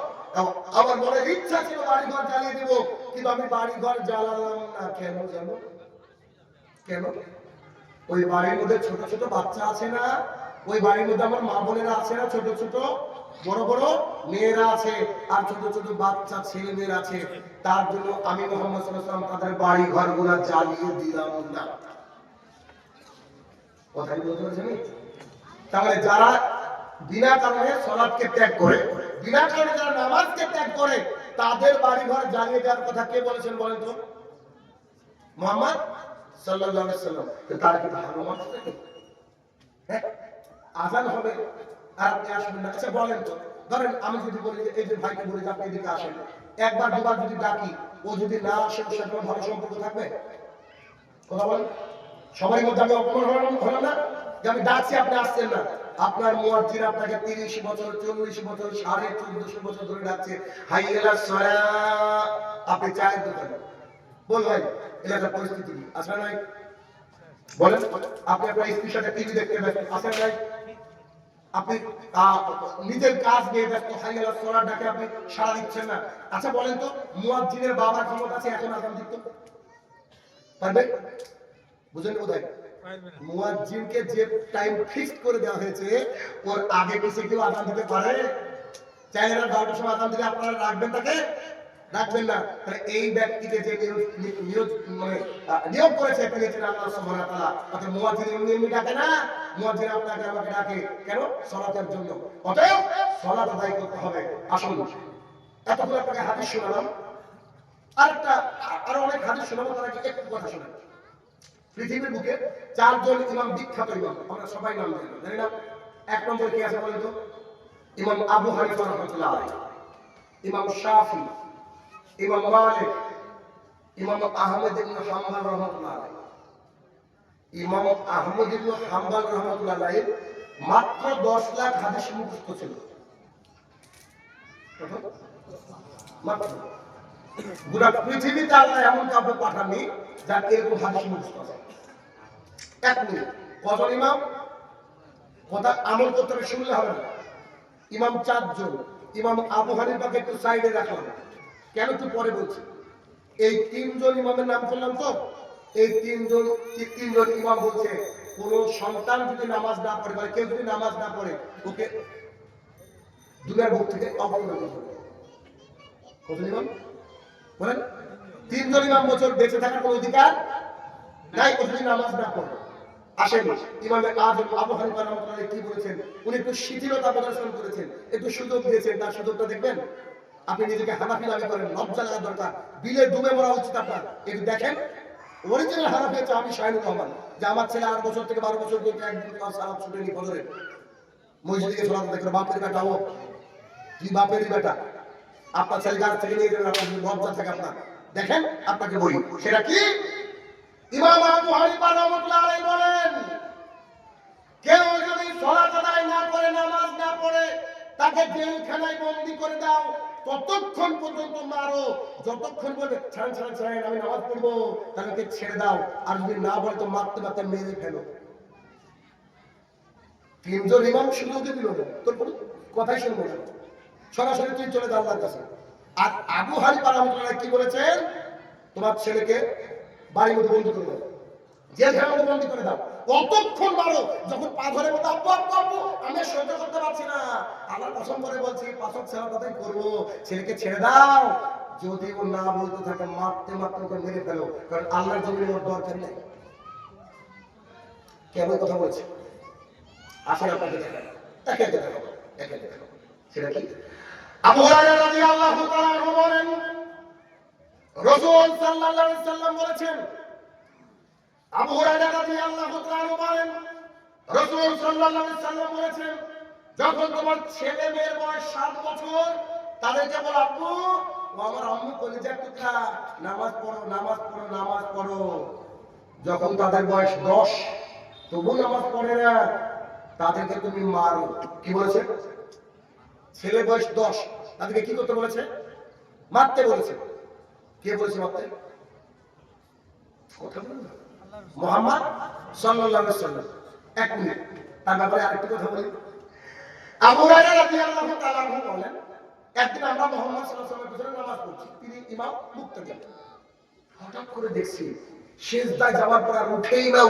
আমার মনে ইচ্ছা ছিল বাড়িঘর জ্বালিয়ে দেবো, কিন্তু আমি বাড়িঘর জ্বালালাম না। কেন জানো? কেন? ওই বাড়ির মধ্যে ছোট ছোট বাচ্চা আছে না, ওই বাড়ির মধ্যে আমার মা বোনেরা আছে না, ছোট ছোট বড় বড় মেয়েরা আছে, আর ছোট ছোট বাচ্চা ছেলে মেয়েরা আছে, তার জন্য আমি মুহাম্মদ সাল্লাল্লাহু আলাইহি ওয়াসাল্লাম তাদের বাড়ি ঘরগুলো জ্বালিয়ে দিলাম না। কথাই বলতে পারছেন? তাহলে যারা বিনা কারণে সালাতকে ত্যাগ করে, বিনা কারণে যারা নামাজকে ত্যাগ করে, তাদের বাড়ি ঘর জ্বালিয়ে দেওয়ার কথা কে বলেছেন বলেন তো? মুহাম্মদ সাল্লাল্লাহু আলাইহি ওয়াসাল্লাম। তার কি ভালো মানুষ নাকি? হ্যাঁ, আযান হবে আর আপনি আসবেন না। আচ্ছা বলেন তো, ধরেন আমি যদি বলি যে এই যে ভাইকে বলি যে আপনি এদিকে আসেন, একবার দুবার যদি ডাকি, ও যদি না আসে, ওর সাথে ভালো সম্পর্ক থাকবে? কথা বলেন। সবার মধ্যে আমি অপমান হলাম না যে আমি ডাকছি আপনি আসছেন না। আপনার মুয়াজ্জিন আপনাকে 30 বছর 40 বছর 1450 বছর ধরে ডাকছে, হাইয়ালাস সালাহ, আপনি চায়ের দোকানে বল ভাই, এলাকার পরিস্থিতি কি আছে না? বলেন। আপনি আপনার স্ত্রীর সাথে টিভি দেখতে ব্যস্ত আছেন নাই? আপনি নিজের কাজ নিয়ে ব্যস্ত, হাইয়ালাস সালাহ ডাকে আপনি সাড়া দিচ্ছেন না। আচ্ছা বলেন তো, মুয়াজ্জিনের বাবার ক্ষমতা আছে এখন আযান দিতে? পারবে? বুঝেন কোথায়? মুয়াজ্জিনকে যে টাইম ফিক্সড করে দেওয়া হয়েছে, ওর আগে পিছে কেউ আযান দিতে পারে? চাইলে 12টার সময় আযান দিলে আপনারা রাখবেন তাকে? রাখবেন না। তাহলে এই ব্যক্তিকে যে নিয়োগ করেছে তিনি হচ্ছেন আল্লাহ সুবহানাহু ওয়া তাআলা। অর্থাৎ মুয়াজ্জিন এমনি ডাকে না, মুয়াজ্জিন আপনাকে আমাকে ডাকে কেন? সালাতের জন্য। অতএব সালাত আদায় করতে হবে। আসুন, এতক্ষণ আপনাকে হাদিস শোনালাম, আরো অনেক হাদিস শোনাবো, তার আগে একটু কথা শোনান। পৃথিবীর বুকে 4 জন ইমাম, বিখ্যাত ইমাম, আমরা সবাই নাম জানি, জানি না? 1 নম্বরে কি আছে বলেন তো? ইমাম আবু হানিফা রাহমাতুল্লাহ আলাইহি, ইমাম শাফি, ইমাম মালিক, ইমাম আহমদ ইবনে হাম্বল রাহমাতুল্লাহ আলাইহি। ইমাম আহমদ ইবনে হাম্বল রাহমাতুল্লাহ আলাইহি মাত্র 10 লাখ হাদিস মুখস্থ ছিল। মাত্র। গোটা পৃথিবীতে আল্লাহ এমন কাউকে পাঠাননি যার এরকম হাদিস মুখস্থ আছে। 1 মিনিট। কজন ইমাম? কথা আমল করতে হবে, শুনলে হবে না। ইমাম 4 জন। ইমাম আবু হানিফাকে একটু সাইডে রাখলাম, কেন একটু পরে বলছি। এই 3 জন ইমামের নাম করলাম তো, এই 3 জন ইমাম বলছে কোন সন্তান যদি নামাজ না পড়ে, মানে কেউ যদি নামাজ না পড়ে, ওকে দুনিয়ার বুক থেকে অবহেলা করতে হবে। কজন ইমাম বলেন? 3 জন ইমাম বছর বেঁচে থাকার কোনো অধিকার নাই ও যদি নামাজ না পড়ে। আসেন, ইমামে আযম আবু হানিফা রাহমাতুল্লাহ কি বলেছেন? উনি একটু শিথিলতা প্রদর্শন করেছেন, একটু সুযোগ দিয়েছেন, তার সুযোগটা দেখবেন। আপনি নিজেকে হানাফি দাবি করেন, লজ্জা লাগা দরকার, বিলে ডুবে মরা উচিত আপনার। একটু দেখেন, অরিজিনাল হানাফি হচ্ছে আমি শাহিনুর রহমান, যে আমার ছেলে 8 বছর থেকে 12 বছর পর্যন্ত একদিন সালাত ছুটেনি ফজরে, মসজিদে সালাত দেখলো, বাপের বেটা ও, তুই বাপেরই বেটা, আপনার ছেলে গাছ থেকে নিয়ে গেলেন, আপনার লজ্জা থাকে আপনার। দেখেন আপনাকে বলি, সেটা কি? ইমাম আবু হানিফা রাহমাতুল্লাহ আলাইহি বলেন, কেউ যদি সালাত আদায় না করে, নামাজ না পড়ে, তাকে জেলখানায় বন্দী করে দাও, ততক্ষণ পর্যন্ত মারো যতক্ষণ বলবে ছাড়েন ছাড়েন ছাড়েন আমি নামাজ পড়বো, তাকে ছেড়ে দাও। আর যদি না বলে তো মারতে মারতে মেরে ফেলো। 3 জন ইমাম সুযোগ দিল না, তোর কোনো কথাই শুনবো না, সরাসরি তুই চলে যা আল্লাহর কাছে। আর আবু হানিফা রাহমাতুল্লাহ কি বলেছেন? তোমার ছেলেকে বাড়ির মধ্যে বন্দী করে দাও, জেলখানার মধ্যে বন্দী করে দাও, কতক্ষণ মারো, যখন পা ধরে বলতে আব্বু আব্বু আব্বু আমি সহ্য করতে পারছি না, আল্লাহর কসম করে বলছি 5 ওয়াক্ত সালাত আদায় করবো, ছেলেকে ছেড়ে দাও। যদি ও না বলতে থাকে মারতে মারতে ওকে মেরে ফেলো, কারণ আল্লাহর জমিনে ওর দরকার নেই। কেমন কথা বলছে? আসলে আপনাকে দেখেন, একে একে দেখো, একে একে দেখো। সেটা কি? আবু হুরায়রা রাদিয়াল্লাহু তাআলা আনহু বলেন, রাসূল সাল্লাল্লাহু আলাইহি সাল্লাম বলেছেন, আবু হুরায়রা রাদিয়াল্লাহু তাআলা বলেন, রাসূল সাল্লাল্লাহু আলাইহি সাল্লাম বলেছেন, যখন তোমার ছেলে মেয়ের বয়স 7 বছর, তাদেরকে বলো আব্বু ও আমার আম্মু কলিজার টুকরা, নামাজ পড়ো নামাজ পড়ো নামাজ পড়ো। যখন তাদের বয়স 10 তবু নামাজ পড়ে না, তাদেরকে তুমি মারো। কি বলেছে? ছেলে বয়স 10, তাদেরকে কি করতে বলেছে? মারতে বলেছে। কে বলেছে মারতে? কথা বলুন না। মুহাম্মদ সাল্লাল্লাহু আলাইহি ওয়াসাল্লাম। এক মিনিট, তার ব্যাপারে আরেকটু কথা বলি। আবু হুরায়রা রাদিয়াল্লাহু তাআলা আনহু বলেন, একদিন আমরা মুহাম্মদ সাল্লাল্লাহু আলাইহি ওয়াসাল্লামের পিছনে নামাজ পড়ছি, তিনি ইমাম মুক্তাদি। হঠাৎ করে দেখছি সিজদায় যাওয়ার পর আর উঠেই না।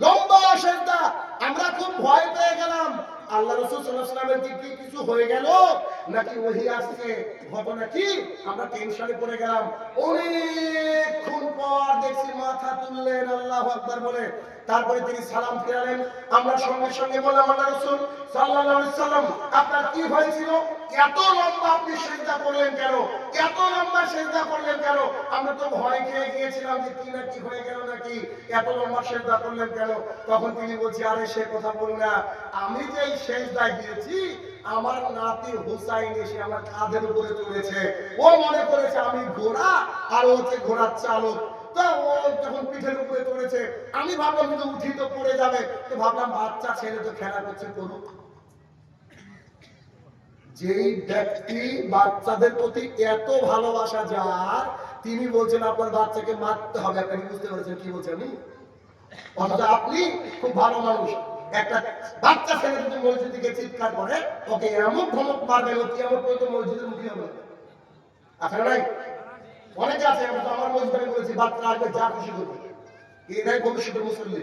লম্বা সিজদা। আমরা খুব ভয় পেয়ে গেলাম। আল্লাহ রাসূল সাল্লাল্লাহু আলাইহি ওয়াসাল্লামের কি কিছু হয়ে গেল নাকি ওহী আসছে, ঘটনা কি? আমরা টেনশনে পড়ে গেলাম। অনেকক্ষণ পর দেখছি মাথা তুললেন আল্লাহু আকবার বলে, তারপরে তিনি সালাম ফিরালেন। আমরা সঙ্গে সঙ্গে বললাম, আল্লাহ রাসূল সাল্লাল্লাহু আলাইহি ওয়াসাল্লাম, আপনার কি হয়েছিল? এত লম্বা আপনি সিজদা করলেন কেন? এত লম্বা সিজদা করলেন কেন? আমরা তো ভয় খেয়ে গিয়েছিলাম যে কি না কি হয়ে গেল নাকি, এত লম্বা সিজদা করলেন কেন? তখন তিনি বলছে, আরে সে কথা বল না, আমি যে এই সিজদায় গিয়েছি, আমার নাতি হুসাইন এসে আমার কাঁধের উপরে চড়েছে। ও মনে করেছে আমি ঘোড়া আর ও হচ্ছে ঘোড়ার চালক। তো ও যখন পিঠের উপরে চড়েছে, আমি ভাবলাম যদি উঠি তো পড়ে যাবে, তো ভাবলাম বাচ্চা ছেলে তো খেলা করছে, করুক। যেই ব্যক্তি বাচ্চাদের প্রতি এত ভালোবাসা যার, তিনি বলছেন আপনার বাচ্চাকে মারতে হবে। আপনি বুঝতে পারছেন কি বলছেন আমি? অথচ আপনি খুব ভালো মানুষ, একটা বাচ্চা ছেলে যদি মসজিদ থেকে চিৎকার করে, ওকে এমন ধমক মারবেন, ও কিয়ামত পর্যন্ত মসজিদের মুখী হবে। আচ্ছা নাই? অনেকে আছে, আমি তো আমার মসজিদে আমি বলেছি, বাচ্চা আসবে যা খুশি করবে, এটাই ভবিষ্যতের মুসল্লি।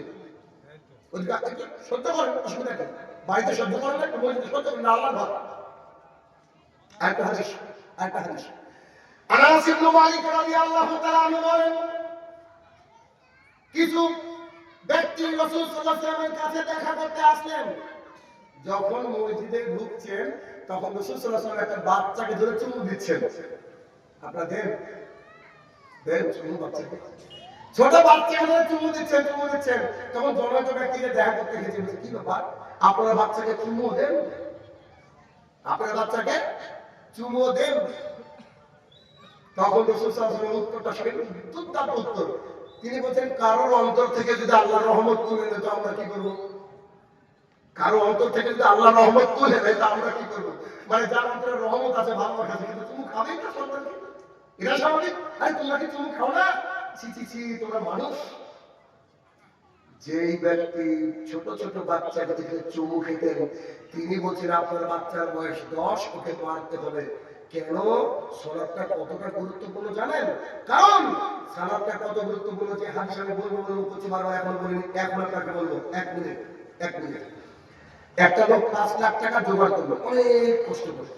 সহ্য করেন, অসুবিধা নেই। বাড়িতে সহ্য করেন না, মসজিদে সহ্য করেন না, আল্লাহর ঘর। আরেকটা হাদিস। আনাস ইবনে মালিক রাদিয়াল্লাহু তাআলা আনহু বলেন, কিছু ব্যক্তি রাসূল সাল্লাল্লাহু আলাইহি ওয়াসাল্লামের কাছে দেখা করতে আসলেন। যখন মসজিদে ঢুকছেন, তখন রাসূল সাল্লাল্লাহু আলাইহি ওয়াসাল্লাম একটা বাচ্চাকে ধরে চুমু দিচ্ছেন। আপনারা দেন চুমু বাচ্চাকে, ছোট বাচ্চাকে ধরে চুমু দিচ্ছেন। তখন জনৈক ব্যক্তিকে দেখা করতে গেছেন, কি ব্যাপার, আপনারা বাচ্চাকে চুমু দেন? আপনারা বাচ্চাকে চুমু দেন? তখন রাসূল সাল্লাল্লাহু আলাইহি ওয়াসাল্লাম উত্তরটা শুনুন, দুর্দান্ত উত্তর। তিনি বলেন, কারোর অন্তর থেকে যদি আল্লাহর রহমত তুলে নেয় তো আমরা কি করব? কারো অন্তর থেকে যদি আল্লাহর রহমত তুলে নেয় তা আমরা কি করব? মানে যার অন্তরে রহমত আছে, ভালোবাসা আছে, কিন্তু তুমি খাবেই না সন্তানকে, এটা স্বাভাবিক। আরে তোমরা কি চুমু খাও না? ছি, তোমরা মানুষ। যেই ব্যক্তি ছোট ছোট বাচ্চাকে চুমু খেতেন, তিনি বলছেন আপনার বাচ্চার বয়স 10, ওকে মারতে হবে। কেন? সালাতটা কতটা গুরুত্বপূর্ণ জানেন? কারণ সালাতটা কত গুরুত্বপূর্ণ যে হাদিস আমি বলবো কিছু বারবার এখন বলিনি, এখন আপনাকে বলবো। এক মিনিট। একটা লোক 5 লাখ টাকা জোগাড় করলো, অনেক কষ্ট করে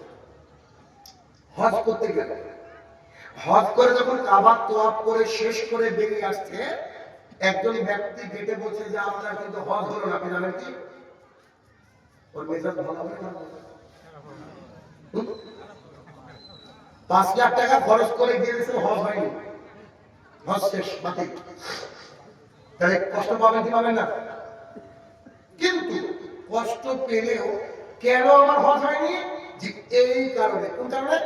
হজ করতে গেল। হজ করে যখন কাবা তওয়াফ করে শেষ করে বেরিয়ে আসছে, একজন ব্যক্তি গেটে বলছে যে আপনার কিন্তু হজ হলো না। আপনি জানেন কি? ওর মেজাজ ভালো হবে না? 5 লাখ টাকা খরচ করে গিয়েছে, হজ হয়নি, হজ শেষ, বাতিল। তাহলে কষ্ট পাবেন কি পাবেন না? কিন্তু কষ্ট পেলেও কেন আমার হজ হয়নি? যে এই কারণে। কোন কারণে?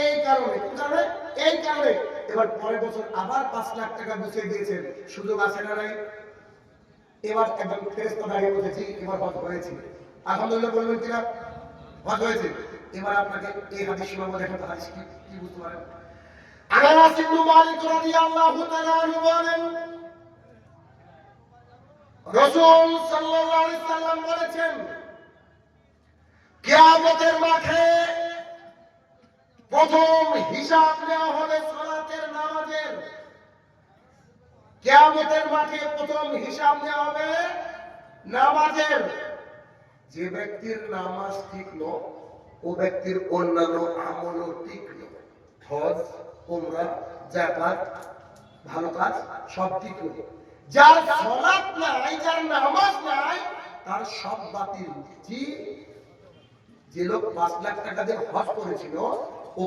এই কারণে। কোন কারণে? এই কারণে। এবার পরের বছর আবার 5 লাখ টাকা গুছিয়ে দিয়েছেন, সুযোগ আছে না নাই? এবার একজন ফেরেশতা দাঁড়িয়ে বলেছি, এবার হজ হয়েছে, আলহামদুলিল্লাহ বলবেন কিনা? হজ হয়েছে। এবার আপনাকে এই হাদিস শোনাবো, দেখেন হাদিস কি বুঝতে পারেন। আনাস ইবনে মালিক রাদিয়াল্লাহু তাআলা আনহু বলেন, রাসূল সাল্লাল্লাহু আলাইহি সাল্লাম বলেছেন, কিয়ামতের মাঠে প্রথম হিসাব নেওয়া হবে সালাতের, নামাজের। কিয়ামতের মাঠে প্রথম হিসাব নেওয়া হবে নামাজের। যে ব্যক্তির নামাজ ঠিকলো, ও ব্যক্তির অন্যান্য আমলও ঠিকলো। হজ, উমরা, যাকাত, ভালো কাজ সব ঠিকলো। যার সালাত নাই, যার নামাজ নাই, তার সব বাতিল। যে লোক 5 লাখ টাকা দিয়ে হজ করেছিল, ও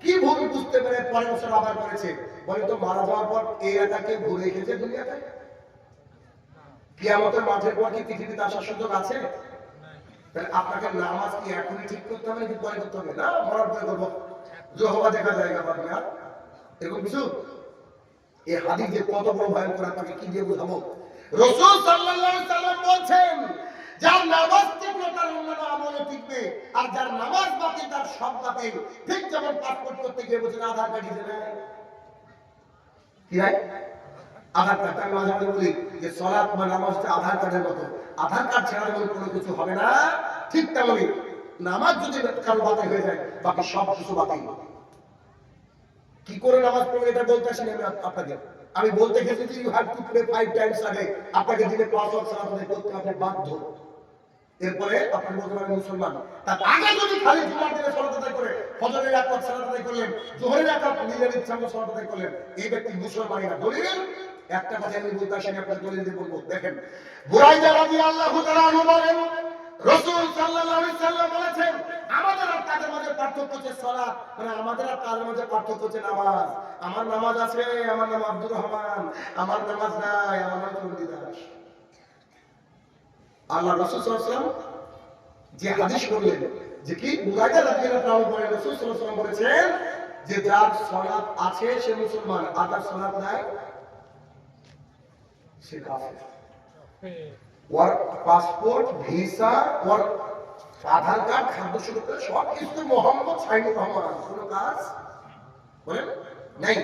কি ভুল বুঝতে পেরে পরের বছর আবার করেছে? বলে তো মারা যাওয়ার পর এই এলাকাকে ঘুরে এসেছে দুনিয়াতে। কিয়ামতের মাঠের পর কি পৃথিবীতে আসার সুযোগ আছে? তাহলে আপনাকে নামাজ কি এখনই ঠিক করতে হবে নাকি পরে করতে হবে? না, মরার পরে করবো, যহবা দেখা জায়গা পারবে আর এরকম কিছু। এই হাদিস যে কত বড় ভয়ঙ্কর, আপনাকে কি দিয়ে বোঝাবো? রাসূল সাল্লাল্লাহু আলাইহি সাল্লাম বলছেন, যার নামাজ টিকলো তার অন্যান্য আমলও টিকবে, আর যার নামাজ বাতিল তার সব বাতিল। ঠিক যেমন পাসপোর্ট করতে গিয়ে বলছেন আধার কার্ড দিতে নাই, কি ভাই? আধার কার্ড আমি মাঝে মাঝে বলি যে সালাত বা নামাজ হচ্ছে আধার কার্ডের মতো, আধার কার্ড ছাড়া কোনো কিছু হবে না। ঠিক তেমনি নামাজ যদি কারো বাতিল হয়ে যায় বাকি সব কিছু বাতিল। কি করে নামাজ পড়বেন এটা বলতে আসেন আমি আপনাকে। আমি বলতে গেছি যে you have to pray 5 times আগে, আপনাকে দিনে 5 ওয়াক্ত সালাত আদায় করতে আপনি বাধ্য। এরপরে আপনি বলতে পারেন মুসলমান। তার আগে যদি খালি জুমার দিনে সালাত আদায় করে, ফজরের এক ওয়াক্ত সালাত আদায় করলেন, যোহরের এক ওয়াক্ত নিজের ইচ্ছা মতো সালাত আদায় করলেন, এই ব্যক্তি মুসলমান না। দলিল একটা কথা আমি বলতে আসেন, আপনার দলিল দিয়ে বলবো। দেখেন বুরাইদা রাদিয়াল্লাহু তাআলা আনহু বলেন রাসূল সাল্লাল্লাহু আলাইহি সাল্লাম বলেছেন আমাদের আর তাদের মাঝে পার্থক্য হচ্ছে সালাত, মানে আমাদের আর তাদের মাঝে পার্থক্য হচ্ছে নামাজ। আমার নামাজ আছে, আমার নাম আব্দুর রহমান, আমার নামাজ নাই, আমার নাম চন্ডী দাস। আল্লাহ রাসূল সাল্লাল্লাহু আলাইহি ওয়াসাল্লাম যে হাদিস বললেন যে কি বুরাইদা রাদিয়াল্লাহু আনহু বলেন রাসূল সাল্লাল্লাহু আলাইহি ওয়াসাল্লাম বলেছেন যে যার সালাত আছে সে মুসলমান, আর যার সালাত নাই সে কাফের। ওর পাসপোর্ট, ভিসা, ওর আধার কার্ড, খাদ্য শুরু করে সব কিছু মোহাম্মদ সাইনুর রহমান, কোনো কাজ বলেন নাই।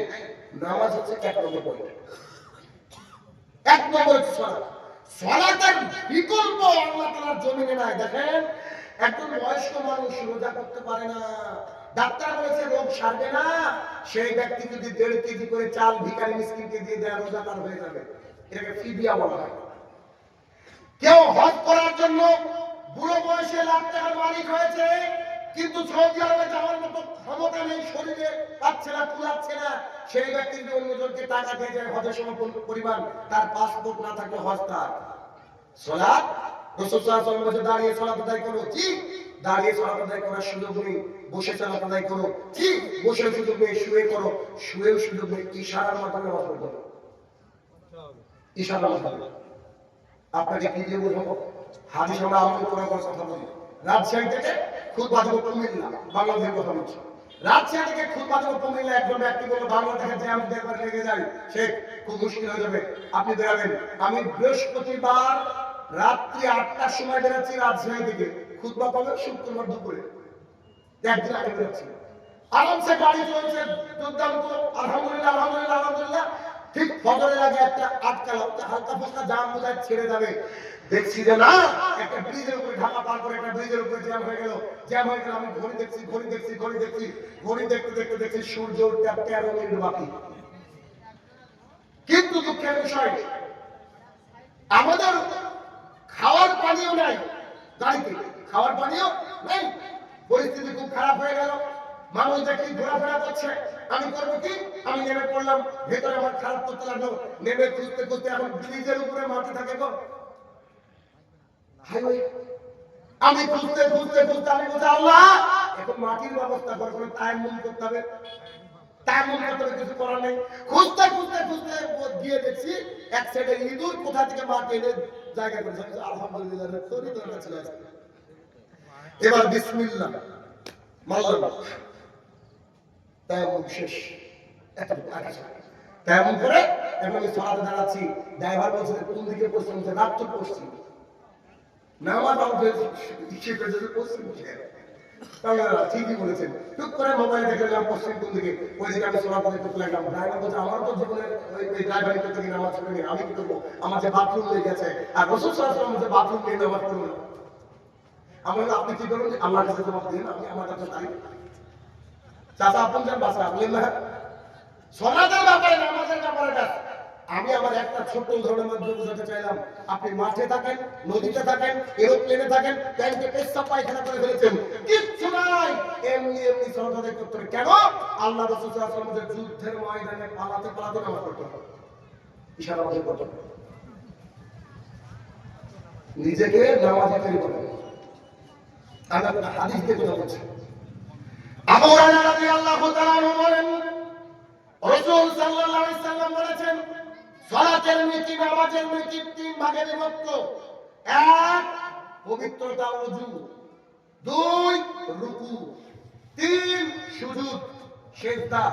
নামাজ হচ্ছে এক নম্বর পয়েন্ট, এক নম্বর হচ্ছে সালাত। সালাতের বিকল্প আল্লাহ তাআলার জমিনে নাই। দেখেন একজন বয়স্ক মানুষ রোজা করতে পারে না, ডাক্তার বলেছে রোগ সারবে না, সেই ব্যক্তি যদি 1.5 কেজি করে চাল ভিখারি মিসকিনকে দিয়ে দেয় রোজা তার হয়ে যাবে। এটাকে ফিদিয়া বলা হয়। কেউ হজ করার জন্য বুড়ো বয়সে লাখ টাকার মালিক হয়েছে, কিন্তু সৌদি আরবে যাওয়ার মতো ক্ষমতা নেই, শরীরে পাচ্ছে না, কুলাচ্ছে না, সেই ব্যক্তি যদি অন্যজনকে টাকা দিয়ে যায় হজের সময় পরিমাণ, তার পাসপোর্ট না থাকলে হজ তার। সালাত রাসূল সাল্লাল্লাহু আলাইহি ওয়াসাল্লাম বলেছেন দাঁড়িয়ে সালাত আদায় করো, ঠিক দাঁড়িয়ে সালাত আদায় করার সুযোগ নেই, বসে সালাত আদায় করো, ঠিক বসে সুযোগ নেই, শুয়ে করো, শুয়েও সুযোগ নেই, ইশারার মাধ্যমে নামাজ পড়ো, ইশারার মাধ্যমে। আপনাকে কি দিয়ে বলবো? হাদিস আমরা আমল করার কথা বলি। রাজশাহী থেকে খুতবা দেব কুমিল্লা, বাংলাদেশের কথা বলছি। রাজশাহী থেকে খুতবা দেব কুমিল্লা, একজন ব্যক্তি বলে বাংলা থেকে যে আমি দেখবার লেগে যাই, সে খুব মুশকিল হয়ে যাবে, আপনি বেরাবেন। আমি বৃহস্পতিবার রাত্রি 8টার সময় বেরাচ্ছি রাজশাহী থেকে, খুতবা পাবে শুক্রবার দুপুরে, একদিন আগে বেরাচ্ছি। আরামসে গাড়ি চলছে, দুর্দান্ত, আলহামদুলিল্লাহ আলহামদুলিল্লাহ আলহামদুলিল্লাহ। ঠিক ফজরের আগে একটা আটকালাম, হালকা ফুলকা জাম বোঝায় ছেড়ে যাবে, দেখছি যে না, একটা ব্রিজের উপরে ঢাকা পার করে একটা ব্রিজের উপরে জ্যাম হয়ে গেল, জ্যাম হয়ে গেল। আমি ঘড়ি দেখছি, ঘড়ি দেখছি, ঘড়ি দেখছি, ঘড়ি দেখতে দেখতে দেখছি সূর্য উঠতে 13 মিনিট বাকি। কিন্তু দুঃখের বিষয় আমাদের খাওয়ার পানিও নাই, গাড়িতে খাওয়ার পানিও নেই। পরিস্থিতি খুব খারাপ হয়ে গেল। মানুষ দেখি ঘোরাফেরা করছে, আমি করবো কি? আমি নেমে পড়লাম, ভেতরে আমার খারাপ করতে লাগলো। নেমে খুঁজতে খুঁজতে এখন ব্রিজের উপরে মাটি থাকে গো, হাইওয়ে। আমি খুঁজতে খুঁজতে খুঁজতে আমি বলছি আল্লাহ এখন মাটির ব্যবস্থা করে, কোনো তায়াম্মুম করতে হবে, তায়াম্মুম করতে হবে, কিছু করার নেই। খুঁজতে খুঁজতে খুঁজতে গিয়ে দেখছি এক সাইডে ইঁদুর কোথা থেকে মাটি এনে জায়গা করেছে। আলহামদুলিল্লাহ তোরই দরকার ছিল আজকে। এবার বিসমিল্লাহ মারলাম, তায়াম্মুম শেষ। তায়াম্মুম করে এখন আমি সালাতে দাঁড়াচ্ছি। ড্রাইভার বলছে কোন দিকে পশ্চিম, রাত তো পশ্চিম, নামাজ পশ্চিম। ঠিকই বলেছেন। টুক করে মোবাইল দেখলাম পশ্চিম কোন দিকে, ওই দিকে আমি সালাত আদায় করতে লাগলাম। ড্রাইভার বলছে আমারও তো জীবনে ওই ড্রাইভারি করতে গিয়ে নামাজ পড়ে আমি কি করবো, আমার যে বাথরুম হয়ে গেছে, আর রাসূল সাল্লাল্লাহু আলাইহি ওয়াসাল্লাম যে বাথরুম নিয়ে নামাজ পড়বো না। আমি বললাম আপনি কি করবেন? আল্লাহর কাছে জবাব দিন, আমি আমার কাছে তাই। চাচা আপনার বাসা বললেন সালাতের ব্যাপারে, নামাজের ব্যাপারে আমি আমার একটা ছোট্ট উদাহরণের মাধ্যমে বোঝাতে চাইলাম। আপনি মাঠে থাকেন, নদীতে থাকেন, এরোপ্লেনে থাকেন, ব্যাংকে পেশাব পায়খানা করে ফেলেছেন, কিচ্ছু নাই, এমনি এমনি সালাত আদায় করতে হবে। কেন? আল্লাহ রাসূল সাল্লাল্লাহু আলাইহি ওয়াসাল্লাম যুদ্ধের ময়দানে পালাতে পালাতে নামাজ পড়তে হবে, ইশারা আমাদের করতে হবে। নিজেকে নামাজে তৈরি করবেন। আমি আপনার হাদিস দিয়ে কথা বলছি। আবু হুরায়রা রাদিয়াল্লাহু তাআলা আনহু বলেন রাসূল সাল্লাল্লাহু আলাইহি ওয়াসাল্লাম বলেছেন সালাতের নীতি, নামাজের নীতি 3 ভাগে বিভক্ত। 1 পবিত্রতা ওযু, 2 রুকু, 3 সুজুদ সিজদা।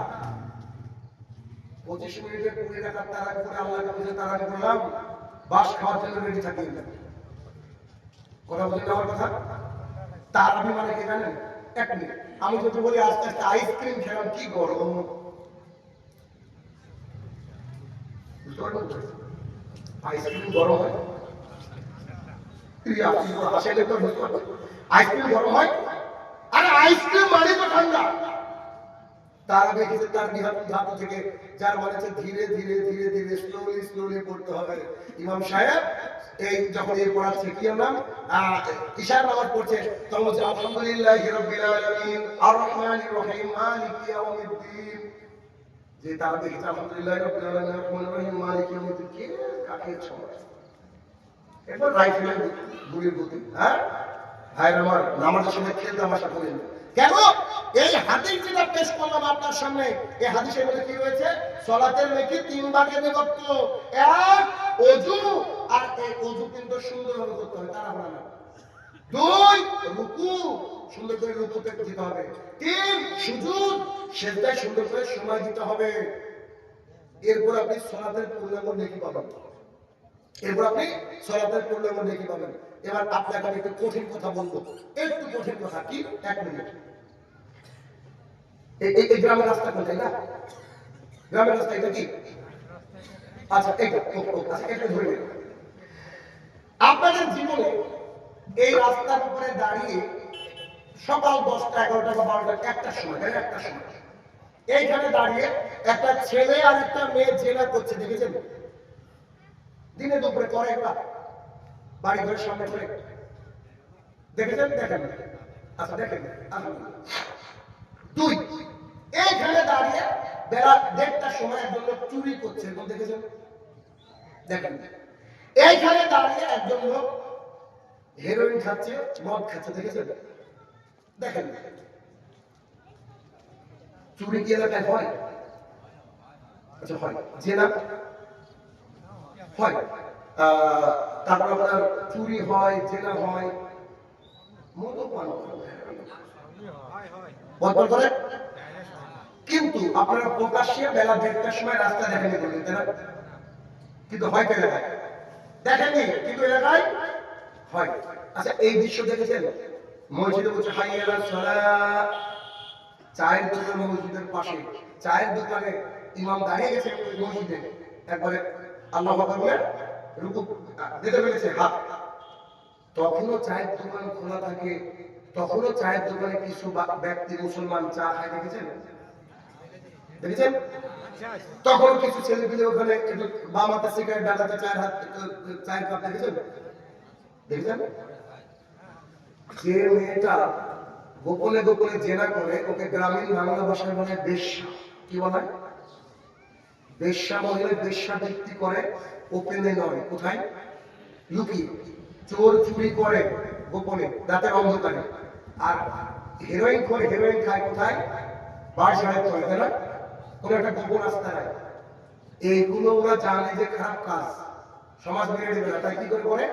25 মিনিটে 20 রাকাত তারাবি করে আল্লাহকে বুঝে তারাবি করলাম, বাস খাওয়ার জন্য রেডি থাকি। কথা বলছেন আমার কথা? তারাবি মানে কি জানেন? এক মিনিট, আমি যদি বলি আস্তে আস্তে আইসক্রিম খেলাম, কি গরম, বুঝতে পারবেন? আইসক্রিম গরম হয়, আসলে তো বুঝতে পারবেন আইসক্রিম গরম হয়, আরে আইসক্রিম মানে তো ঠান্ডা। তারা দেখেছে তার ধাতু থেকে, যার মানে ধীরে ধীরে ধীরে ধীরে স্লোলি স্লোলি পড়তে হবে। ইমাম সাহেব এই যখন এই পড়াচ্ছে কি নাম ইশার নামাজ পড়ছে, তখন বলছে আলহামদুলিল্লাহি রাব্বিল আলামিন আর রহমানির রহিম মালিকি ইয়াউমিদ্দিন। যে তারা দেখেছে আলহামদুলিল্লাহি রাব্বিল আলামিন আর রহমানির রহিম মালিকি ইয়াউমিদ্দিন, কে কাকে সময় এবার রাইফেলের গুলির গতি। হ্যাঁ ভাই আমার নামাজের সময় খেলতে আমার সাথে বলেন কেন? এই হাদিস যেটা পেশ করলাম আপনার সামনে, এই হাদিসের মধ্যে কি রয়েছে? সালাতের নেকি 3 ভাগে বিভক্ত। এক ওযু, আর এই ওযু কিন্তু সুন্দরভাবে করতে হবে, তাড়াহুড়া না। 2 রুকু, সুন্দর করে রুকুতে যেতে হবে। 3 সুজুদ, সেজদায় সুন্দর করে সময় দিতে হবে। এরপর আপনি সালাতের পূর্ণাঙ্গ নেকি পাবেন। এরপর আপনি সালাতের পূর্ণাঙ্গ নেকি পাবেন। এবার আপনাকে আমি একটু কঠিন কথা বলবো, একটু কঠিন কথা। কি? 1 মিনিট। এই গ্রামের রাস্তা কোথায়? না গ্রামের রাস্তা এটা কি? আচ্ছা এইটা, আচ্ছা এটা ধরে নিন। আপনাদের জীবনে এই রাস্তার উপরে দাঁড়িয়ে সকাল 10টা 11টা বা 12টা একটার সময়, তাই না? একটার সময় এইখানে দাঁড়িয়ে একটা ছেলে আর একটা মেয়ে জেনা করছে, দেখেছেন? দিনে দুপুরে করে এগুলা, বাড়ি ঘরের সামনে করে, দেখেছেন? দেখেন? আচ্ছা দেখেন। 2 এইখানে দাঁড়িয়ে বেলা 1:30টার সময় একজন লোক চুরি করছে, দেখেছেন? দেখেন। এইখানে দাঁড়িয়ে একজন লোক হেরোইন খাচ্ছে, মদ খাচ্ছে, দেখেছেন? দেখেন। চুরি কি এলাকায় হয়? আচ্ছা হয়। জেনা হয়, তারপর আপনার চুরি হয়, জেনা হয়, মদ্যপান করে। কিন্তু আপনারা প্রকাশ্যে বেলা 1:30টার সময় রাস্তা দেখেনি, বললেন তাই না? কিন্তু হয় তো এলাকায় দেখেননি, কিন্তু এলাকায় হয়। আচ্ছা এই দৃশ্য দেখেছেন? মসজিদে বলছে হাইয়া আলাস সালাহ, চায়ের দোকান মসজিদের পাশে, চায়ের দোকানে ইমাম দাঁড়িয়ে গেছে মসজিদে, একবারে আল্লাহু আকবার বলে রুকু দিতে পেরেছে হাত, তখনও চায়ের দোকান খোলা থাকে, তখনও চায়ের দোকানে কিছু ব্যক্তি মুসলমান চা খায়, দেখেছেন? দেখেছেন? তখন কিছু ছেলে পিলে ওখানে একটু বাম হাতে সিগারেট ডাকাতে চায়ের কাপ, দেখেছেন? দেখেছেন? যে মেয়েটা গোপনে গোপনে জেনা করে, ওকে গ্রামীণ বাংলা ভাষায় বলে বেশ্যা। কি বলে? বেশ্যা। মহিলা বেশ্যা বৃত্তি করে ওপেনে নয়, কোথায়? লুকিয়ে। চোর চুরি করে গোপনে, রাতের অন্ধকারে। আর হেরোইন করে, হেরোইন খায় কোথায়? বাসায় করে, তাই না? কোনো একটা গোপন রাস্তায়। এইগুলো ওরা জানে যে খারাপ কাজ, সমাজ মেনে দেবে না, তাই কি করে?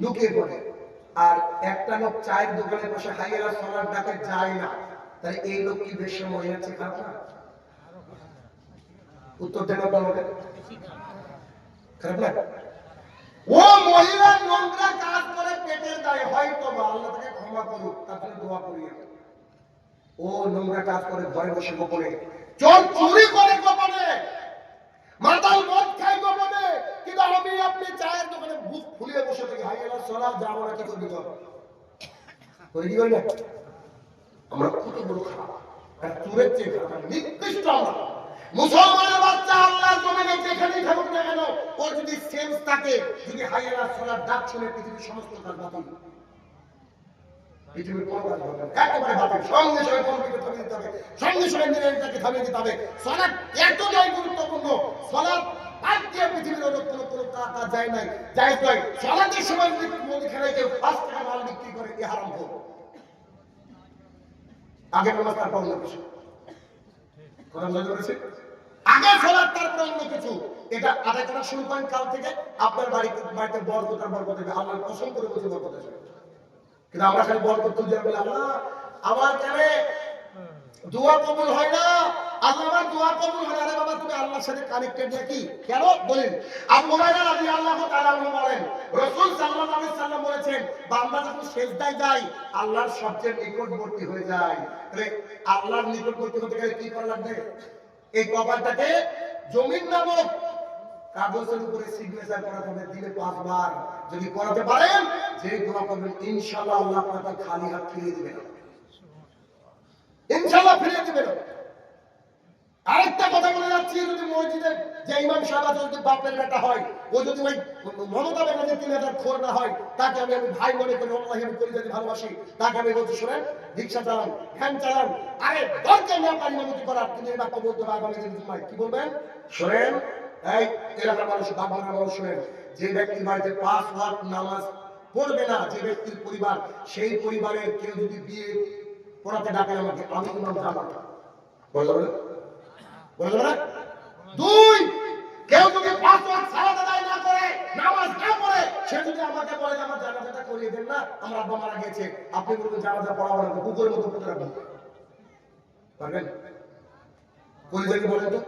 লুকিয়ে পড়ে। আর একটা লোক চায়ের দোকানে বসে হাইয়েরা সলার ডাকে যায় না, তাই এই লোক কি বেশি মহিলার চেয়ে খারাপ না? উত্তর দেন আপনাদের, খারাপ না? ও মহিলা নোংরা কাজ করে পেটের দায়ে, হয়তো বা আল্লাহ তাকে ক্ষমা করুক, তার জন্য দোয়া করি। ও নোংরা কাজ করে ঘরে বসে গোপনে, চোর চুরি করে গোপনে, মাতাল মদ খায় গোপনে, কিন্তু আমি আপনি চায়ের দোকানে বুক ফুলিয়ে বসে থাকি, হাইয়েরা সলার যাবো না, কি করবি? করে কি করি না? আমরা কত বড় খারাপ, চোরের চেয়ে খারাপ নিকৃষ্ট আমরা। মুসলমানের বাচ্চা আল্লাহর জমিনে যেখানেই থাকুক না কেন, ওর যদি সেন্স থাকে, যদি হাইয়েরা সলার ডাক শুনে পৃথিবীর সমস্ত কাজ বাতিল, পৃথিবীর কোনো কাজ হবে না, একেবারে বাতিল। সঙ্গে সঙ্গে কম্পিউটার থামিয়ে দিতে হবে, সঙ্গে সঙ্গে মিনারটাকে থামিয়ে দিতে হবে। সালাত এতটাই গুরুত্বপূর্ণ, সালাত বাদ দিয়ে পৃথিবীর অন্য কোনো কাজ যায় নাই, জায়েজ নয়। সালাতের সময় যদি মুদি খেলায় কেউ 5 টাকা মাল বিক্রি করে, এ হারাম হবে। আগে নামাজ, তারপর অন্য কিছু, কথা বুঝতে পেরেছি? আগে সালাত তারপর অন্য কিছু, এটা আদায় করা শুরু করেন কাল থেকে, আপনার বাড়িতে বরকত আর বরকত দেবে, আল্লাহর কসম করে বলতে বরকত আসবে। কিন্তু আমরা খালি বরকত খুঁজে বলে, আল্লাহ আমার কেন দোয়া কবুল হয় না, আল্লাহ আমার দোয়া কবুল হয়। আরে বাবা তুমি আল্লাহর সাথে কানেক্টেড নাকি? কেন বলেন? আবু হুরায়রা রাদিয়াল্লাহু তাআলা আনহু বলেন রাসূল সাল্লাল্লাহু আলাইহি সাল্লাম বলেছেন বান্দা যখন সিজদায় যায় আল্লাহর সবচেয়ে নিকটবর্তী হয়ে যায়। তাহলে আল্লাহর নিকটবর্তী হতে গেলে কি করা লাগবে? এই কপালটাকে জমিন নামক কাগজের উপরে সিগনেচার করাতে হবে দিনে 5 বার। যদি করাতে পারেন যে দোয়া করবেন ইনশাআল্লাহ আল্লাহ আপনাকে খালি হাত ফিরিয়ে দিবেন, ইনশাআল্লাহ ফিরিয়ে দিবেন। আরেকটা কথা বলে যাচ্ছি, যদি মসজিদে যে ইমাম সাহেব যদি বাপের বেটা হয়, ও যদি ওই মমতা ব্যানার্জি 3000 খোর না হয়, তাকে আমি ভাই মনে করি, আল্লাহ আমি করি যদি ভালোবাসি, তাকে আমি বলছি শুনেন রিক্সা চালান, ভ্যান চালান, আরে দরকার নেই আপনার ইমামতি করার, কিন্তু এই বাক্য বলতে হবে আগামী দিন জুমায়। কি বলবেন শুনেন? এই এলাকার মানুষ, বাবার মানুষ শুনেন, যে ব্যক্তির বাড়িতে 5 ওয়াক্ত নামাজ পড়বে না, যে ব্যক্তির পরিবার, সেই পরিবারের কেউ যদি বিয়ে পড়াতে ডাকে আমাকে, আমি ইমাম যাব না। বলবেন বলবেন না? 2, কেউ যদি 5 ওয়াক্ত সালাত আদায় না করে, নামাজ না পড়ে, সে যদি আমাকে বলে যে আমার জানাজাটা করিয়ে দেন না, আমার আব্বা মারা গেছে, আপনি বলবেন জানাজা পড়াবো না, কুকুরের মতো পুঁতে রাখবেন, পারবেন? কলিজাকে বলেন তো,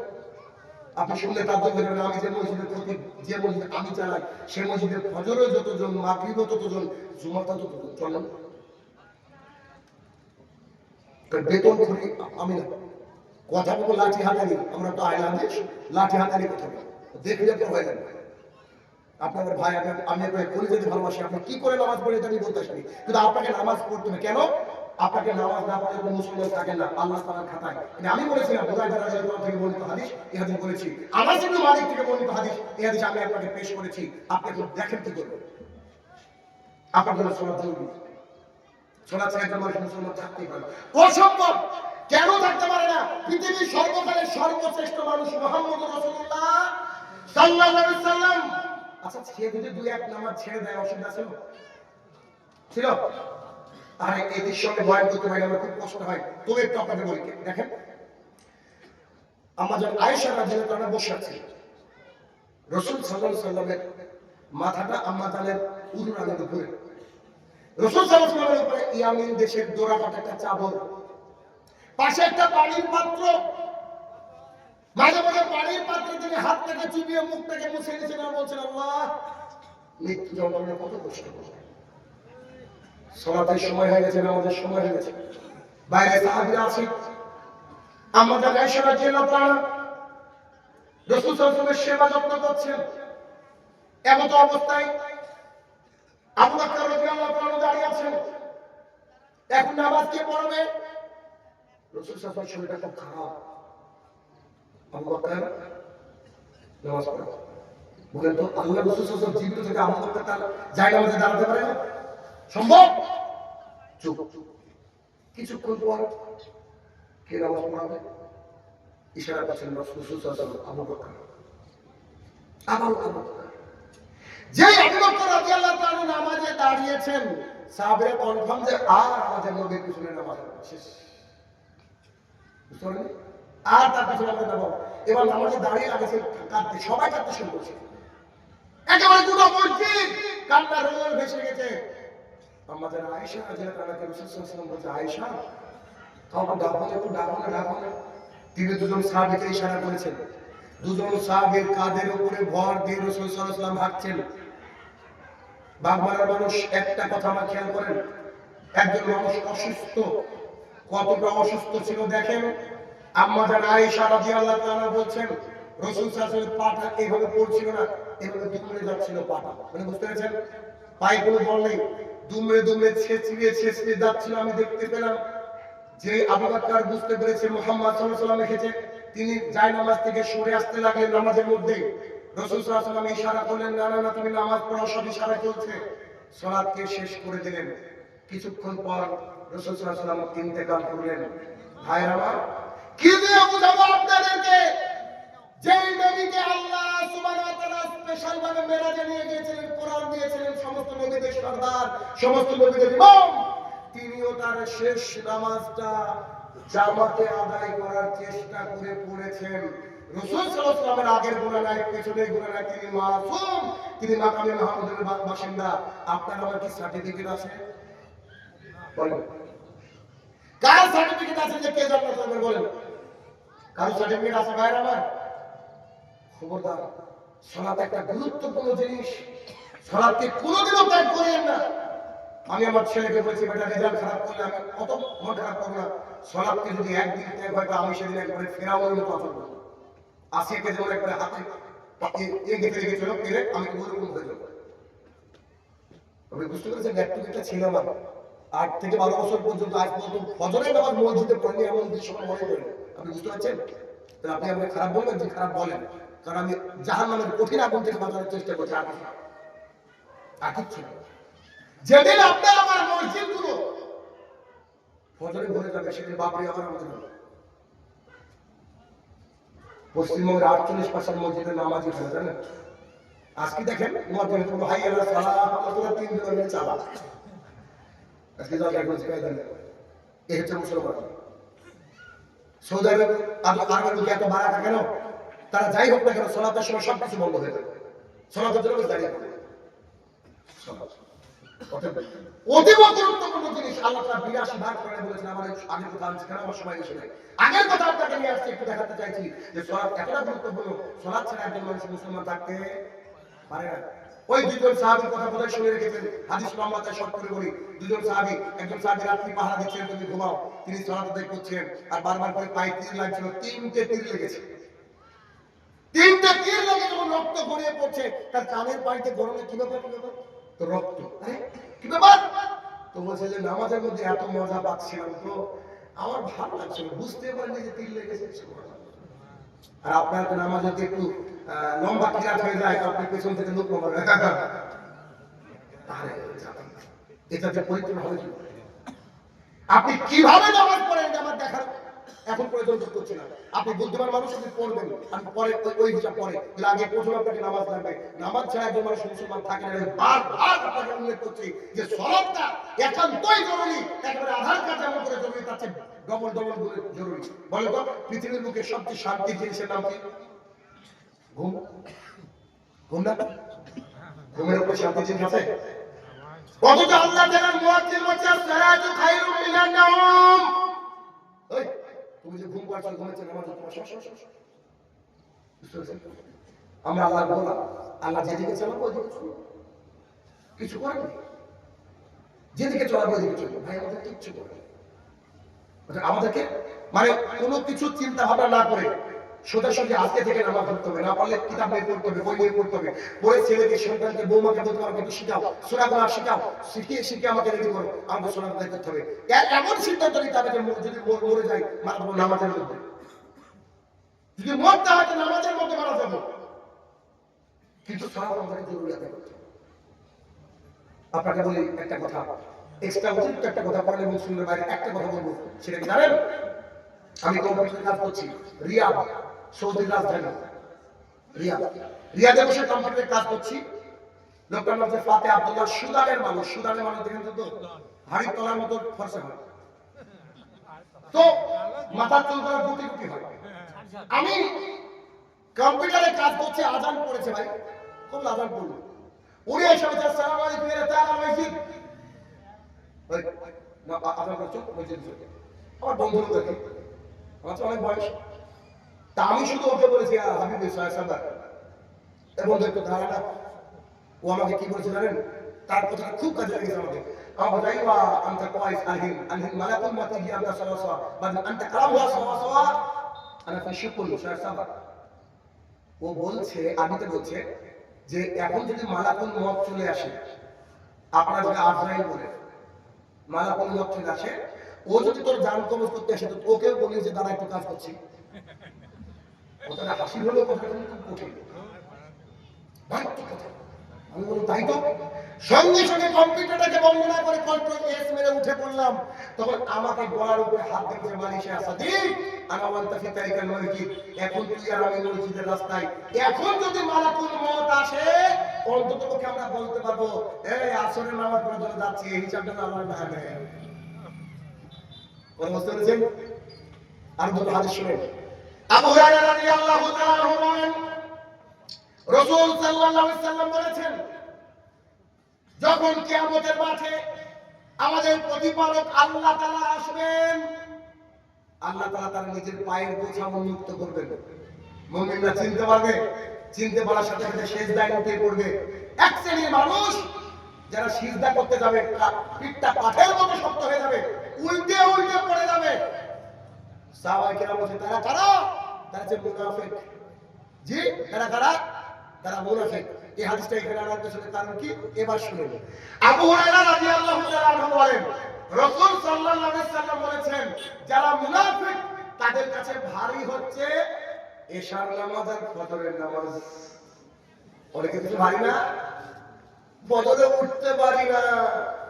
আপনি শুনলে তার দরকার না। আমি যে মসজিদের খতিব, যে মসজিদে আমি চালাই, সেই মসজিদের ফজরও যতজন, মাগরিবও ততজন, জুমাটা ততজন, চলেন বেতন করি আমি না। কথা বলবো লাঠি হাতারি, আমরা তো আয়না দেশ, লাঠি হাতারি কথা দেখলে তো হয় না। আপনাদের ভাই আমি আপনাকে বলে যেতে ভালোবাসি, আপনি কি করে নামাজ পড়ে আমি বলতে আসি, কিন্তু আপনাকে নামাজ পড়তে হবে। কেন? আপনাকে নামাজ না পড়লে কোনো মুসলমান থাকেন না আল্লাহ তাআলার খাতায়। এটা আমি বলেছিলাম, বুখারী রাদিয়াল্লাহু থেকে বর্ণিত হাদিস, এই হাদিস বলেছি। আনাস ইবনে মালিক থেকে বর্ণিত হাদিস, এই হাদিস আমি আপনাকে পেশ করেছি। আপনি এখন দেখেন কি করবেন। আপনার জন্য সালাত জরুরি, সালাত ছাড়া একটা মানুষ মুসলমান থাকতেই পারে না, অসম্ভব। কেন থাকতে পারে না? পৃথিবীর সর্বকালের সর্বশ্রেষ্ঠ মানুষ মুহাম্মদুর রাসূলুল্লাহ সাল্লাল্লাহু আলাইহি সাল্লাম। আচ্ছা, সে যদি 2-1 নামাজ ছেড়ে দেয় অসুবিধা ছিল? আরে এদের সঙ্গে বয়ান করতে পারি আমার খুব কষ্ট হয়। তবে একটু আপনাকে বলি, দেখেন আমাদের আয়েশা রাদিয়াল্লাহু তাআলা বসে আছে, রাসূল সাল্লাল্লাহু আলাইহি সাল্লামের মাথাটা আম্মা জানের উরুরানের উপরে, রাসূল সাল্লাল্লাহু আলাইহি সাল্লামের উপরে ইয়ামিন দেশের দোরাকাটা একটা চাদর, পাশে একটা পানির পাত্র, মাঝে মাঝে পানির পাত্রে তিনি হাতটাকে চুবিয়ে মুখটাকে মুছে নিয়েছেন আর বলছেন আল্লাহ মৃত্যু যন্ত্রণা কত কষ্ট করে। সালাতের সময় হয়ে গেছে, নামাজের সময় হয়ে গেছে, বাইরে সাহাবীরা আছে, আমাদের আয়েশা রাদিয়াল্লাহু তাআলা রাসূল সাল্লাল্লাহু আলাইহি ওয়াসাল্লামের সেবা যত্ন করছেন। এমত অবস্থায় আবু বকর রাদিয়াল্লাহু তাআলা দাঁড়িয়ে আছেন, এখন নামাজ কে পড়বে? রাসূল সাল্লাল্লাহু আলাইহি ওয়াসাল্লামের শরীরটা খুব খারাপ, আবু বকর নামাজ পড়ে। বলেন তো আল্লাহ রাসূল সাল্লাল্লাহু আলাইহি ওয়াসাল্লাম জীবিত থেকে আবু বকর তার জায়গা মধ্যে দাঁড়াতে পারে না? সম্ভব? চুপ। কিছুক্ষণ পর কে নামাজ পড়াবে? ইশারা করছেন রাসূল সাল্লাল্লাহু আলাইহি ওয়াসাল্লাম, আবু বকর। আবু বকর, যে আবু বকর রাদিয়াল্লাহু তাআলা নামাজে দাঁড়িয়েছেন, সাহাবীরা কনফার্ম যে আর আমাদের নবীর পিছনে নামাজ পড়বে, শেষ। বুঝতে পারলেন? আর তার পিছনে আমরা নামাজ, এবার নামাজে দাঁড়িয়ে লাগেছে কাঁদতে, সবাই কাঁদতে শুরু করছে, একেবারে পুরো মসজিদ কান্নার রোল ভেসে গেছে। আমাদের আয়েশা রাদিয়াল্লাহু তাআলা রাসূল সাল্লাল্লাহু আলাইহি ওয়াসাল্লাম বলছে, আয়েশা তখন ডাকো না। তিনি দুজন সাহাবীকে ইশারা করেছেন, দুজন সাহাবীর কাঁধের উপরে ভর দিয়ে রাসূল সাল্লাল্লাহু আলাইহি ওয়াসাল্লাম হাঁটছেন। বাগমারার মানুষ একটা কথা আমার খেয়াল করেন, একজন মানুষ অসুস্থ, কতটা অসুস্থ ছিল দেখেন। আম্মা জান আয়েশা রাদিয়াল্লাহু তাআলা বলছেন রাসূল সাল্লাল্লাহু আলাইহি ওয়াসাল্লাম পাটা এইভাবে পড়ছিল না, এভাবে দুমড়ে যাচ্ছিল পাটা, মানে বুঝতে পেরেছেন? পায়ে কোনো বল নেই, দুমড়ে ছেঁচড়িয়ে যাচ্ছিল। আমি দেখতে পেলাম যে আবু বকর বুঝতে পেরেছে মুহাম্মদ সাল্লাল্লাহু আলাইহি ওয়াসাল্লাম এসেছে, তিনি জায়নামাজ থেকে সরে আসতে লাগলেন নামাজের মধ্যে। রাসূল সাল্লাল্লাহু আলাইহি ওয়াসাল্লাম ইশারা করলেন, না তুমি নামাজ পড়ো, সব ইশারা চলছে। সালাতকে শেষ করে দিলেন। কিছুক্ষণ পর রাসূল সাল্লাল্লাহু আলাইহি ওয়াসাল্লাম ইন্তেকাল করলেন। ভাইরা আমার, কি দিয়ে বুঝাবো আপনাদেরকে, যেই নবীকে আল্লাহ সুবহানাহু ওয়া তাআলা স্পেশাল ভাবে মেরাজে নিয়ে গিয়েছিলেন, কোরআন দিয়েছিলেন, সমস্ত নবীদের সরদার, সমস্ত নবীদের ইমাম, তিনিও তার শেষ নামাজটা জামাতে আদায় করার চেষ্টা করে পড়েছেন। রাসূল সাল্লাল্লাহু আলাইহি ওয়াসাল্লামের আগের গুনাহ নাই, পেছনের গুনাহ নাই, তিনি মাসুম, তিনি মাকামে মাহমুদের বাসিন্দা। আপনার আমার কি সার্টিফিকেট আছে? বলেন, কার সার্টিফিকেট আছে যে কে জান্নাত পাবে? বলেন, কারো সার্টিফিকেট আছে ভাইয়ের আমার? খবরদার, সালাত একটা গুরুত্বপূর্ণ জিনিস। সালাতকে কোনোদিনও ত্যাগ করেন না। আমি আমার ছেলেকে বলছি, বেটা রেজাল্ট খারাপ করলে আমি কত মন খারাপ করবো না, সালাতকে যদি একদিন ত্যাগ হয়, আমি সেদিন একবারে ফেরাউনের মতো আচরণ করবো। আসিয়াকে যেমন একবারে হাতে গেঁথে রেখেছিল পেরে, আমি ওরকম হয়ে যাবো। আপনি বুঝতে পেরেছেন? একটা ছিল আমার 8 থেকে 12 বছর পর্যন্ত আজ পর্যন্ত ফজরের নামাজ মসজিদে পড়লে এমন দৃশ্য মনে করেন। আপনি বুঝতে পারছেন? তাহলে আপনি আমাকে খারাপ বলবেন যে খারাপ বলেন, কারণ আমি জাহান্নামের কঠিন আগুন থেকে বাঁচানোর চেষ্টা করছি। আর কিচ্ছু না। যেদিন আপনার আমার মসজিদ গুলো ফজরে ভরে যাবে, সেদিন বাপরে আমার আমাদের পশ্চিমবঙ্গের 48% মসজিদের নামাজই হয়, জানেন? আজকে দেখেন মসজিদে কোনো হাই আল্লাহ সালাম আল্লাহ 3 দিনের চালা আজকে যা দেখো শিখাই দেন। এই হচ্ছে মুসলমান। সৌদি আরব আরবের এত বাড়া কেন? তারা যাই হোক না কেন, সালাতের সময় সবকিছু বন্ধ হয়ে যাবে। সালাতের জন্য দাঁড়িয়ে পড়ে। অতীব গুরুত্বপূর্ণ জিনিস। আল্লাহ তাআলা 82 বার করে বলেছেন। আমার আগের কথা আনছি কেন, আমার সময় এসে নাই। আগের কথা আপনাকে নিয়ে আসছি, একটু দেখাতে চাইছি যে সালাত এতটা গুরুত্বপূর্ণ। সালাত ছাড়া একজন মানুষ মুসলমান থাকতে পারে না। ওই দুজন সাহাবীর কথা কোথায় শুনে রেখেছেন? হাদিস লম্বাতে শর্ট করে বলি। দুজন সাহাবী, একজন সাহাবী রাত্রি পাহারা দিচ্ছেন, তুমি ঘুমাও, তিনি সালাত আদায় করছেন, আর বারবার করে পায়ে তীর লাগছিল। 3টে তীর লেগেছে। 3টে তীর লেগে যখন রক্ত গড়িয়ে পড়ছে, তার কানের পানিতে গরমে কি ব্যাপার তো রক্ত, কি ব্যাপার? তো বলছে যে নামাজের মধ্যে এত মজা পাচ্ছিলাম, তো আমার ভালো লাগছিল, বুঝতে পারিনি যে তীর লেগেছে। আর আপনার নামাজ যদি একটু লম্বা কিরাত হয়ে যায়, আপনি পেছন থেকে লোক মারবেন, এটা যে পরিত্রাণ হবে কি? আপনি কিভাবে নামাজ পড়েন আমার দেখার এখন প্রয়োজন করছি না। আপনি বুদ্ধিমান মানুষ, আপনি পড়বেন, আমি পরে ওই হিসাব পরে। আগে প্রথম আপনাকে নামাজ লাগবে। নামাজ ছাড়া একজন মানুষ মুসলমান থাকে না। বারবার আপনাকে উল্লেখ করছি যে সালাতটা একান্তই জরুরি, একেবারে আধার কার্ড যেমন করে জরুরি, তার চেয়ে ডবল জরুরি। বলে তো পৃথিবীর বুকে সবচেয়ে শান্তির জিনিসের নাম কি? ঘুম। ঘুম না? ঘুমের উপর শান্তির জিনিস আছে? অথচ আল্লাহ তাআলা মুয়াজ্জিন বলছে সালাতু খায়রুম মিনান নাওম। ওই তুমি যে ঘুম পাচ্ছ, ঘুমাচ্ছ, নামাজ আমরা আল্লাহ বলা, আল্লাহ যেদিকে চালাবো ওইদিকে চলবো, কিছু করেন যেদিকে চলাবো ওইদিকে চলবো। ভাই আমাদের কিচ্ছু করে আমাদেরকে মানে কোনো কিছু চিন্তা ভাবনা না করে সোজাসুজি আজকে থেকে নামাজ পড়তে হবে। না পারলে কিতাব বই পড়তে হবে, বই বই পড়তে হবে। পড়ে ছেলেকে, সন্তানকে, বৌমাকে বলতে আমাকে একটু শিখাও, সোনা গোনা শিখাও, শিখিয়ে আমাকে রেডি করো, আমাকে সোনা গোনা করতে হবে। এমন সিদ্ধান্ত নিতে হবে যে যদি মরে যাই মারা যাবো নামাজের মধ্যে। যদি মরতে হয় নামাজের মধ্যে মারা যাবো, কিন্তু সালাত আমাদের জরুরি আদায় করতে হবে। আপনাকে বলি একটা কথা, এক্সট্রা অতিরিক্ত একটা কথা বলেন এবং শুনলে বাইরে একটা কথা বলবো, সেটা কি জানেন? আমি কম্পিউটার কাজ করছি রিয়াদ, সৌদির রাজধানী রিয়াদে বসে কম্পিউটারের কাজ করছি। লোকটার নাম হচ্ছে ফাতে আব্দুল্লাহ। সুদানের মানুষ দেখেন তো হাড়ির তলার মতো ফর্সা হয়, তো মাথার চুলগুলো গুটি গুটি হয়। আমি কম্পিউটারে কাজ করছি, আজান পড়েছে ভাই, কোন আজান পড়লো, উনি এসে বলছে আসসালামু আলাইকুম ইয়া তাআলা মসজিদ। ভাই না আজান করছো মসজিদ চলে। আমার বন্ধু লোক দেখে আমার তো অনেক বয়স, তা আমি শুধু ওকে বলেছি হাবিবি সাহেব এবং একটু ধারণা। ও আমাকে কি বলেছে জানেন? তার কথাটা খুব কাজে লেগেছে আমাকে। আমাকে যাইবা আনতা কোয়াইস আনহিন মালাকুম মা তিজি আনতা সাওয়া বাদ আনতা কালামুহা সাওয়া আনা ফাশুকুল সাহেব। ও বলছে, আবিতে বলছে যে এখন যদি মালাকুল মওত চলে আসে, আপনারা যদি আজরাইল বলে মালাকুল মওত চলে আসে, ও যদি তোর জান কবজ করতে আসে, তো ওকেও বলি যে দাঁড়া একটু কাজ করছি। ওটা হাসি হলেও কথাটা কিন্তু খুব কঠিন। আমি বলি তাই তো। সঙ্গে সঙ্গে কম্পিউটারটাকে বন্ধ না করে কন্ট্রোল এস মেরে উঠে পড়লাম। তখন আমাকে গলার উপরে হাত দিয়েছে মালিশে আসাদি আনাওয়ান্তা ফি তারিকাল মসজিদ। এখন তুই আর আমি মসজিদের রাস্তায়, এখন যদি মালাকুল মওত আসে অন্তত পক্ষে আমরা বলতে পারবো এই আসরের নামাজ পড়ার জন্য যাচ্ছি, এই হিসাবটা আল্লাহ না নেয়। কোন বুঝতে পেরেছেন? আর দুটো হাদিস শুনেন। আবু হুরায়রা রাদিয়াল্লাহু তাআলা বলেন রাসূল সাল্লাল্লাহু আলাইহি সাল্লাম বলেছেন, যখন কিয়ামতের মাঠে আমাদের প্রতিপালক আল্লাহ তাআলা আসবেন, আল্লাহ তাআলা তার নিজের পায়ের গোছা উন্মুক্ত করবেন। মুমিনরা চিনতে পারবে, চিনতে পারার সাথে সাথে সিজদায় উঠে পড়বে। এক শ্রেণীর মানুষ যারা সিজদা করতে যাবে পিঠটা কাঠের মতো শক্ত হয়ে যাবে, উল্টে উল্টে পড়ে যাবে। সাহাবায়ে কেরাম বলেন তারা কারা? তারা হচ্ছে মুনাফিক। জি, তারা কারা? তারা মুনাফিক। এই হাদিসটা এখানে আনার পেছনে কারণ কি এবার শুনুন। আবু হুরায়রা রাদিয়াল্লাহু তাআলা আনহু বলেন রাসূল সাল্লাল্লাহু আলাইহি সাল্লাম বলেছেন যারা মুনাফিক তাদের কাছে ভারী হচ্ছে এশার নামাজ আর ফজরের নামাজ। অনেকে কিছু ভারী না, ফজরে উঠতে পারি না।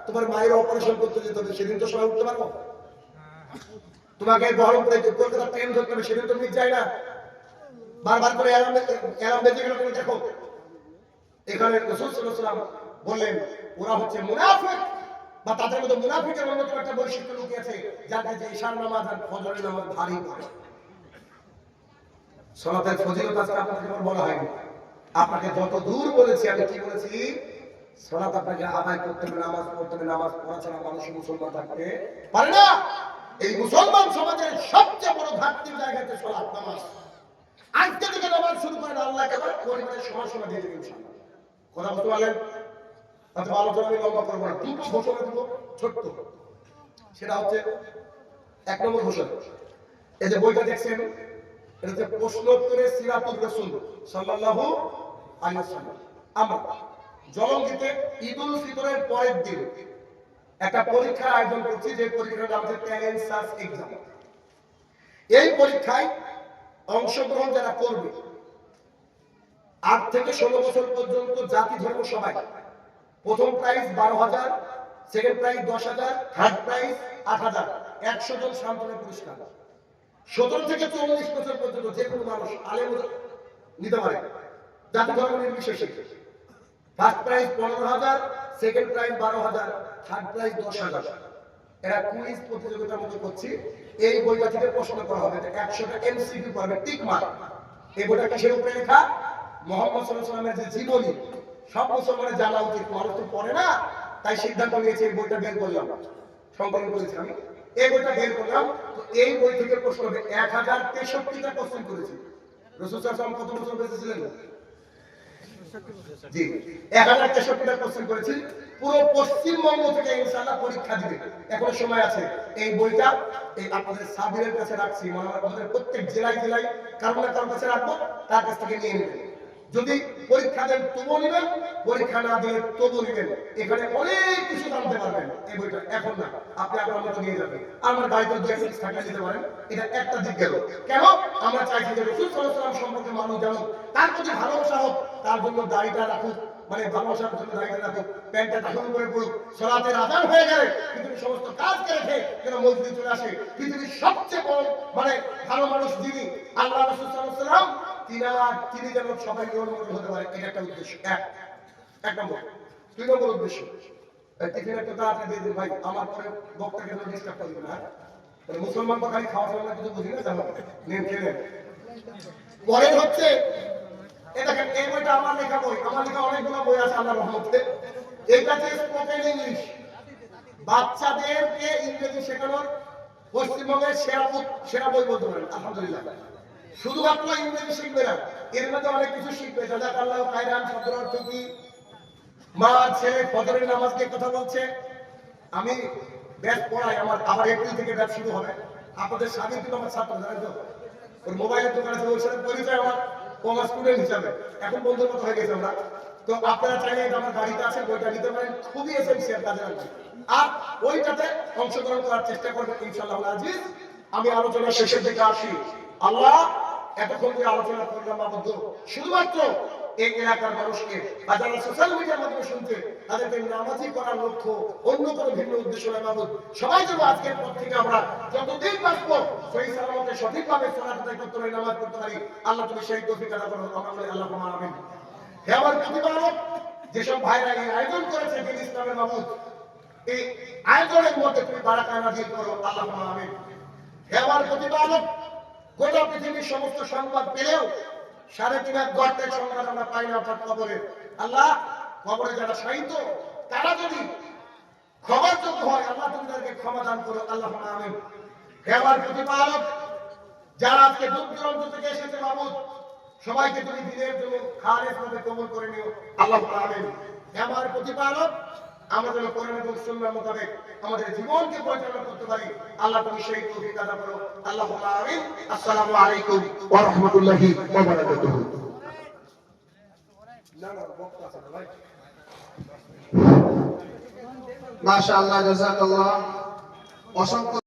তোমার মায়ের অপারেশন করতে যেতে হবে, সেদিন তো সবাই উঠতে পারবো? তোমাকে বহরম করে কলকাতা ট্রেন ধরতে হবে, সেদিন তো মিট যায় না। বারবার করে অ্যালার্ম বেজে গেল, তুমি দেখো। এখানে রাসূল সাল্লাল্লাহু আলাইহি ওয়াসাল্লাম বললেন ওরা হচ্ছে মুনাফিক, বা তাদের মধ্যে মুনাফিকের অন্যতম একটা বৈশিষ্ট্য লুকিয়ে আছে, যাদের যে ঈশার নামাজ আর ফজরের নামাজ ভারী করে। সালাতের ফজিলত আজকে আপনাকে বলা হয়নি। আপনাকে যত দূর বলেছি, আমি কি বলেছি? সালাত আপনাকে আদায় করতে হবে, নামাজ পড়তে হবে। নামাজ পড়া ছাড়া মানুষ মুসলমান থাকতে পারে না। এই মুসলমান সমাজের সবচেয়ে বড় ঘাটতির জায়গা হচ্ছে সালাত, নামাজ। আজকে থেকে নামাজ শুরু করেন, আল্লাহ একেবারে পরিবারের সময় দিয়ে দেবেন ইনশাআল্লাহ। কথা বলতে পারলেন? অথবা আলোচনা আমি লম্বা করবো না, দুটো ঘোষণা দিব ছোট্ট। সেটা হচ্ছে এক নম্বর ঘোষণা, এই যে বইটা দেখছেন এটা হচ্ছে প্রশ্নোত্তরে সিরাতুর রাসূল সাল্লাল্লাহু আলাইহি ওয়াসাল্লাম। আমরা জলঙ্গিতে ঈদুল ফিতরের পরের দিন একটা পরীক্ষার আয়োজন করছি, যে পরীক্ষার নাম হচ্ছে ট্যালেন্ট সার্চ এক্সাম। এই পরীক্ষায় অংশগ্রহণ যারা করবে 8 থেকে 16 বছর পর্যন্ত জাতি ধর্ম সবাই, প্রথম prize 12,000, second prize 10,000, third prize 8,000, 100 জন সান্ত্বনা পুরস্কার। 17 থেকে 40 বছর পর্যন্ত যে কোনো মানুষ আলেম নিতে পারে, জাতি ধর্ম নির্বিশেষে। First prize 15,000, second prize 12,000, third prize 10,000। এরা কুইজ প্রতিযোগিতার মতো করছি। এই বইটা থেকে প্রশ্ন করা হবে, 100টা এমসিকিউ পাবে, টিক মার্ক। এই বইটা কিসের উপরে লেখা? মুহাম্মদ সাল্লাল্লাহু আলাইহি ওয়াসাল্লামের যে জীবনী, সব মুসলমানের জানা উচিত। মানুষ তো পড়ে না, তাই সিদ্ধান্ত নিয়েছে এই বইটা বের করলাম, সংকলন করেছি আমি। এই বইটা বের করলাম। তো এই বই থেকে প্রশ্ন হবে 1063টা কোশ্চেন করেছি। রাসূল সাল্লাল্লাহু আলাইহি ওয়াসাল্লাম কত বছর বেঁচে ছিলেন? জি, 1063টা কোশ্চেন করেছি। পুরো পশ্চিমবঙ্গ থেকে ইনশাআল্লাহ পরীক্ষা দিবে, এখনো সময় আছে। এই বইটা এই আপনাদের সাবিরের কাছে রাখছি, মানে আমাদের প্রত্যেক জেলায় জেলায় কারো না কারোর কাছে রাখবো, তার কাছ থেকে নিয়ে নেবেন। যদি পরীক্ষা দেন তবু নেবেন, পরীক্ষা না দিলে তবু নেবেন। এখানে অনেক কিছু জানতে পারবেন। এই বইটা এখন না, আপনি আপনার মতো নিয়ে যাবেন। আমার গাড়িতে 2 টাকা দিতে পারেন। এটা একটা দিক গেল। কেন? আমরা চাইছি যে রাসূল সাল্লাল্লাহু আলাইহি ওয়াসাল্লাম সম্পর্কে মানুষ জানুক, তার প্রতি ভালোবাসা হোক, তার জন্য দাড়িটা রাখুক, মানে ভালোবাসার জন্য দাড়িটা রাখুক, প্যান্টটা টাকুর উপরে পড়ুক। সালাতের আযান হয়ে গেলে পৃথিবীর সমস্ত কাজকে রেখে যেন মসজিদে চলে আসে। পৃথিবীর সবচেয়ে বড় মানে ভালো মানুষ যিনি, আল্লাহ রাসূল সাল্লাল্লাহু আলাইহি ওয়াসাল্লাম, তিনি যেন সবাই অনুমোদন হতে পারে। এটা একটা উদ্দেশ্য, এক নম্বর। 2 নম্বর উদ্দেশ্য, টিফিন একটা তাড়াতাড়ি দিয়ে দিন ভাই, আমার পরে বক্তাকে ডিস্টার্ব করবেন না। মুসলমান তো খালি খাওয়া খাওয়া কিছু বুঝি না, জানো নেন খেলেন। পরের হচ্ছে দেখেন, এই বইটা আমার লেখা বই, আমার লেখা অনেকগুলো বই আছে আল্লাহর রহমতে। এইটা যে স্পোকেন ইংলিশ, বাচ্চাদেরকে ইংরেজি শেখানোর পশ্চিমবঙ্গের সেরা বই বলতে পারেন, আলহামদুলিল্লাহ। শুধুমাত্র ইংরেজি শিখবে না, এর মধ্যে অনেক কিছু শিখবে। জাযাকাল্লাহু খায়রান শব্দের অর্থ কি, মা ছেলে ফজরের নামাজকে কথা বলছে। আমি ব্যাচ পড়াই, আমার আবার এপ্রিল থেকে ব্যাচ শুরু হবে। আপনাদের স্বাধীন কিন্তু আমার ছাত্র, জানেন তো, ওর মোবাইলের দোকান আছে, ওর সাথে পরিচয় আমার কমার্স স্টুডেন্ট হিসাবে, এখন বন্ধুর মতো হয়ে গেছে আমরা। তো আপনারা চাইলে আমার গাড়িতে আছে, বইটা নিতে পারেন, খুবই এসেন্সিয়াল কাজে লাগবে। আর ওইটাতে অংশগ্রহণ করার চেষ্টা করবেন ইনশাআল্লাহ আজিজ। আমি আলোচনা শেষের দিকে আসি। আল্লাহ এতক্ষণ যে আলোচনা করলাম বাবু, শুধুমাত্র এই এলাকার মানুষকে বা যারা সোশ্যাল মিডিয়ার মাধ্যমে শুনছে তাদেরকে নামাজি করার লক্ষ্য, অন্য কোনো ভিন্ন উদ্দেশ্য নয় বাবু। সবাই যেন আজকের পর থেকে আমরা যতদিন বাঁচবো সেই সালামতে সঠিকভাবে সালাত আদায় করতে পারি, নামাজ পড়তে পারি। আল্লাহ তুমি সেই তৌফিক দান করো, আমরা বলি আল্লাহ আমিন। হে আমার প্রতিপালক, যেসব ভাইরা এই আয়োজন করেছে দিন ইসলামের মাহমুদ, এই আয়োজনের মধ্যে তুমি বারাকা নাযিল করো, আল্লাহ আমিন। হে আমার প্রতিপালক, গোটা পৃথিবীর সমস্ত সংবাদ পেলেও 3.5 গর্তের সংবাদ আমরা পাই না, অর্থাৎ কবরের। আল্লাহ, কবরে যারা শায়িত তারা যদি ক্ষমার যোগ্য হয়, আল্লাহ তুমি তাদেরকে ক্ষমা দান করো, আল্লাহ আমিন। হে আমার প্রতিপালক, যারা আজকে দূর দূরান্ত থেকে এসেছে মাবুদ, সবাইকে তুমি দিনের জন্য খালেস ভাবে কবুল করে নিও আল্লাহ আমিন। হে আমার প্রতিপালক, আমরা যেন কোরআন এবং সুন্নাহ মোতাবেক আমাদের জীবনকে পরিচালনা করতে পারি, আল্লাহ তুমি সেই তৌফিক দান করো আল্লাহ আমিন। আসসালামু আলাইকুম ওয়া রাহমাতুল্লাহি ওয়া বারাকাতুহু। মাশাআল্লাহ, জাযাকাল্লাহ। অসংখ্য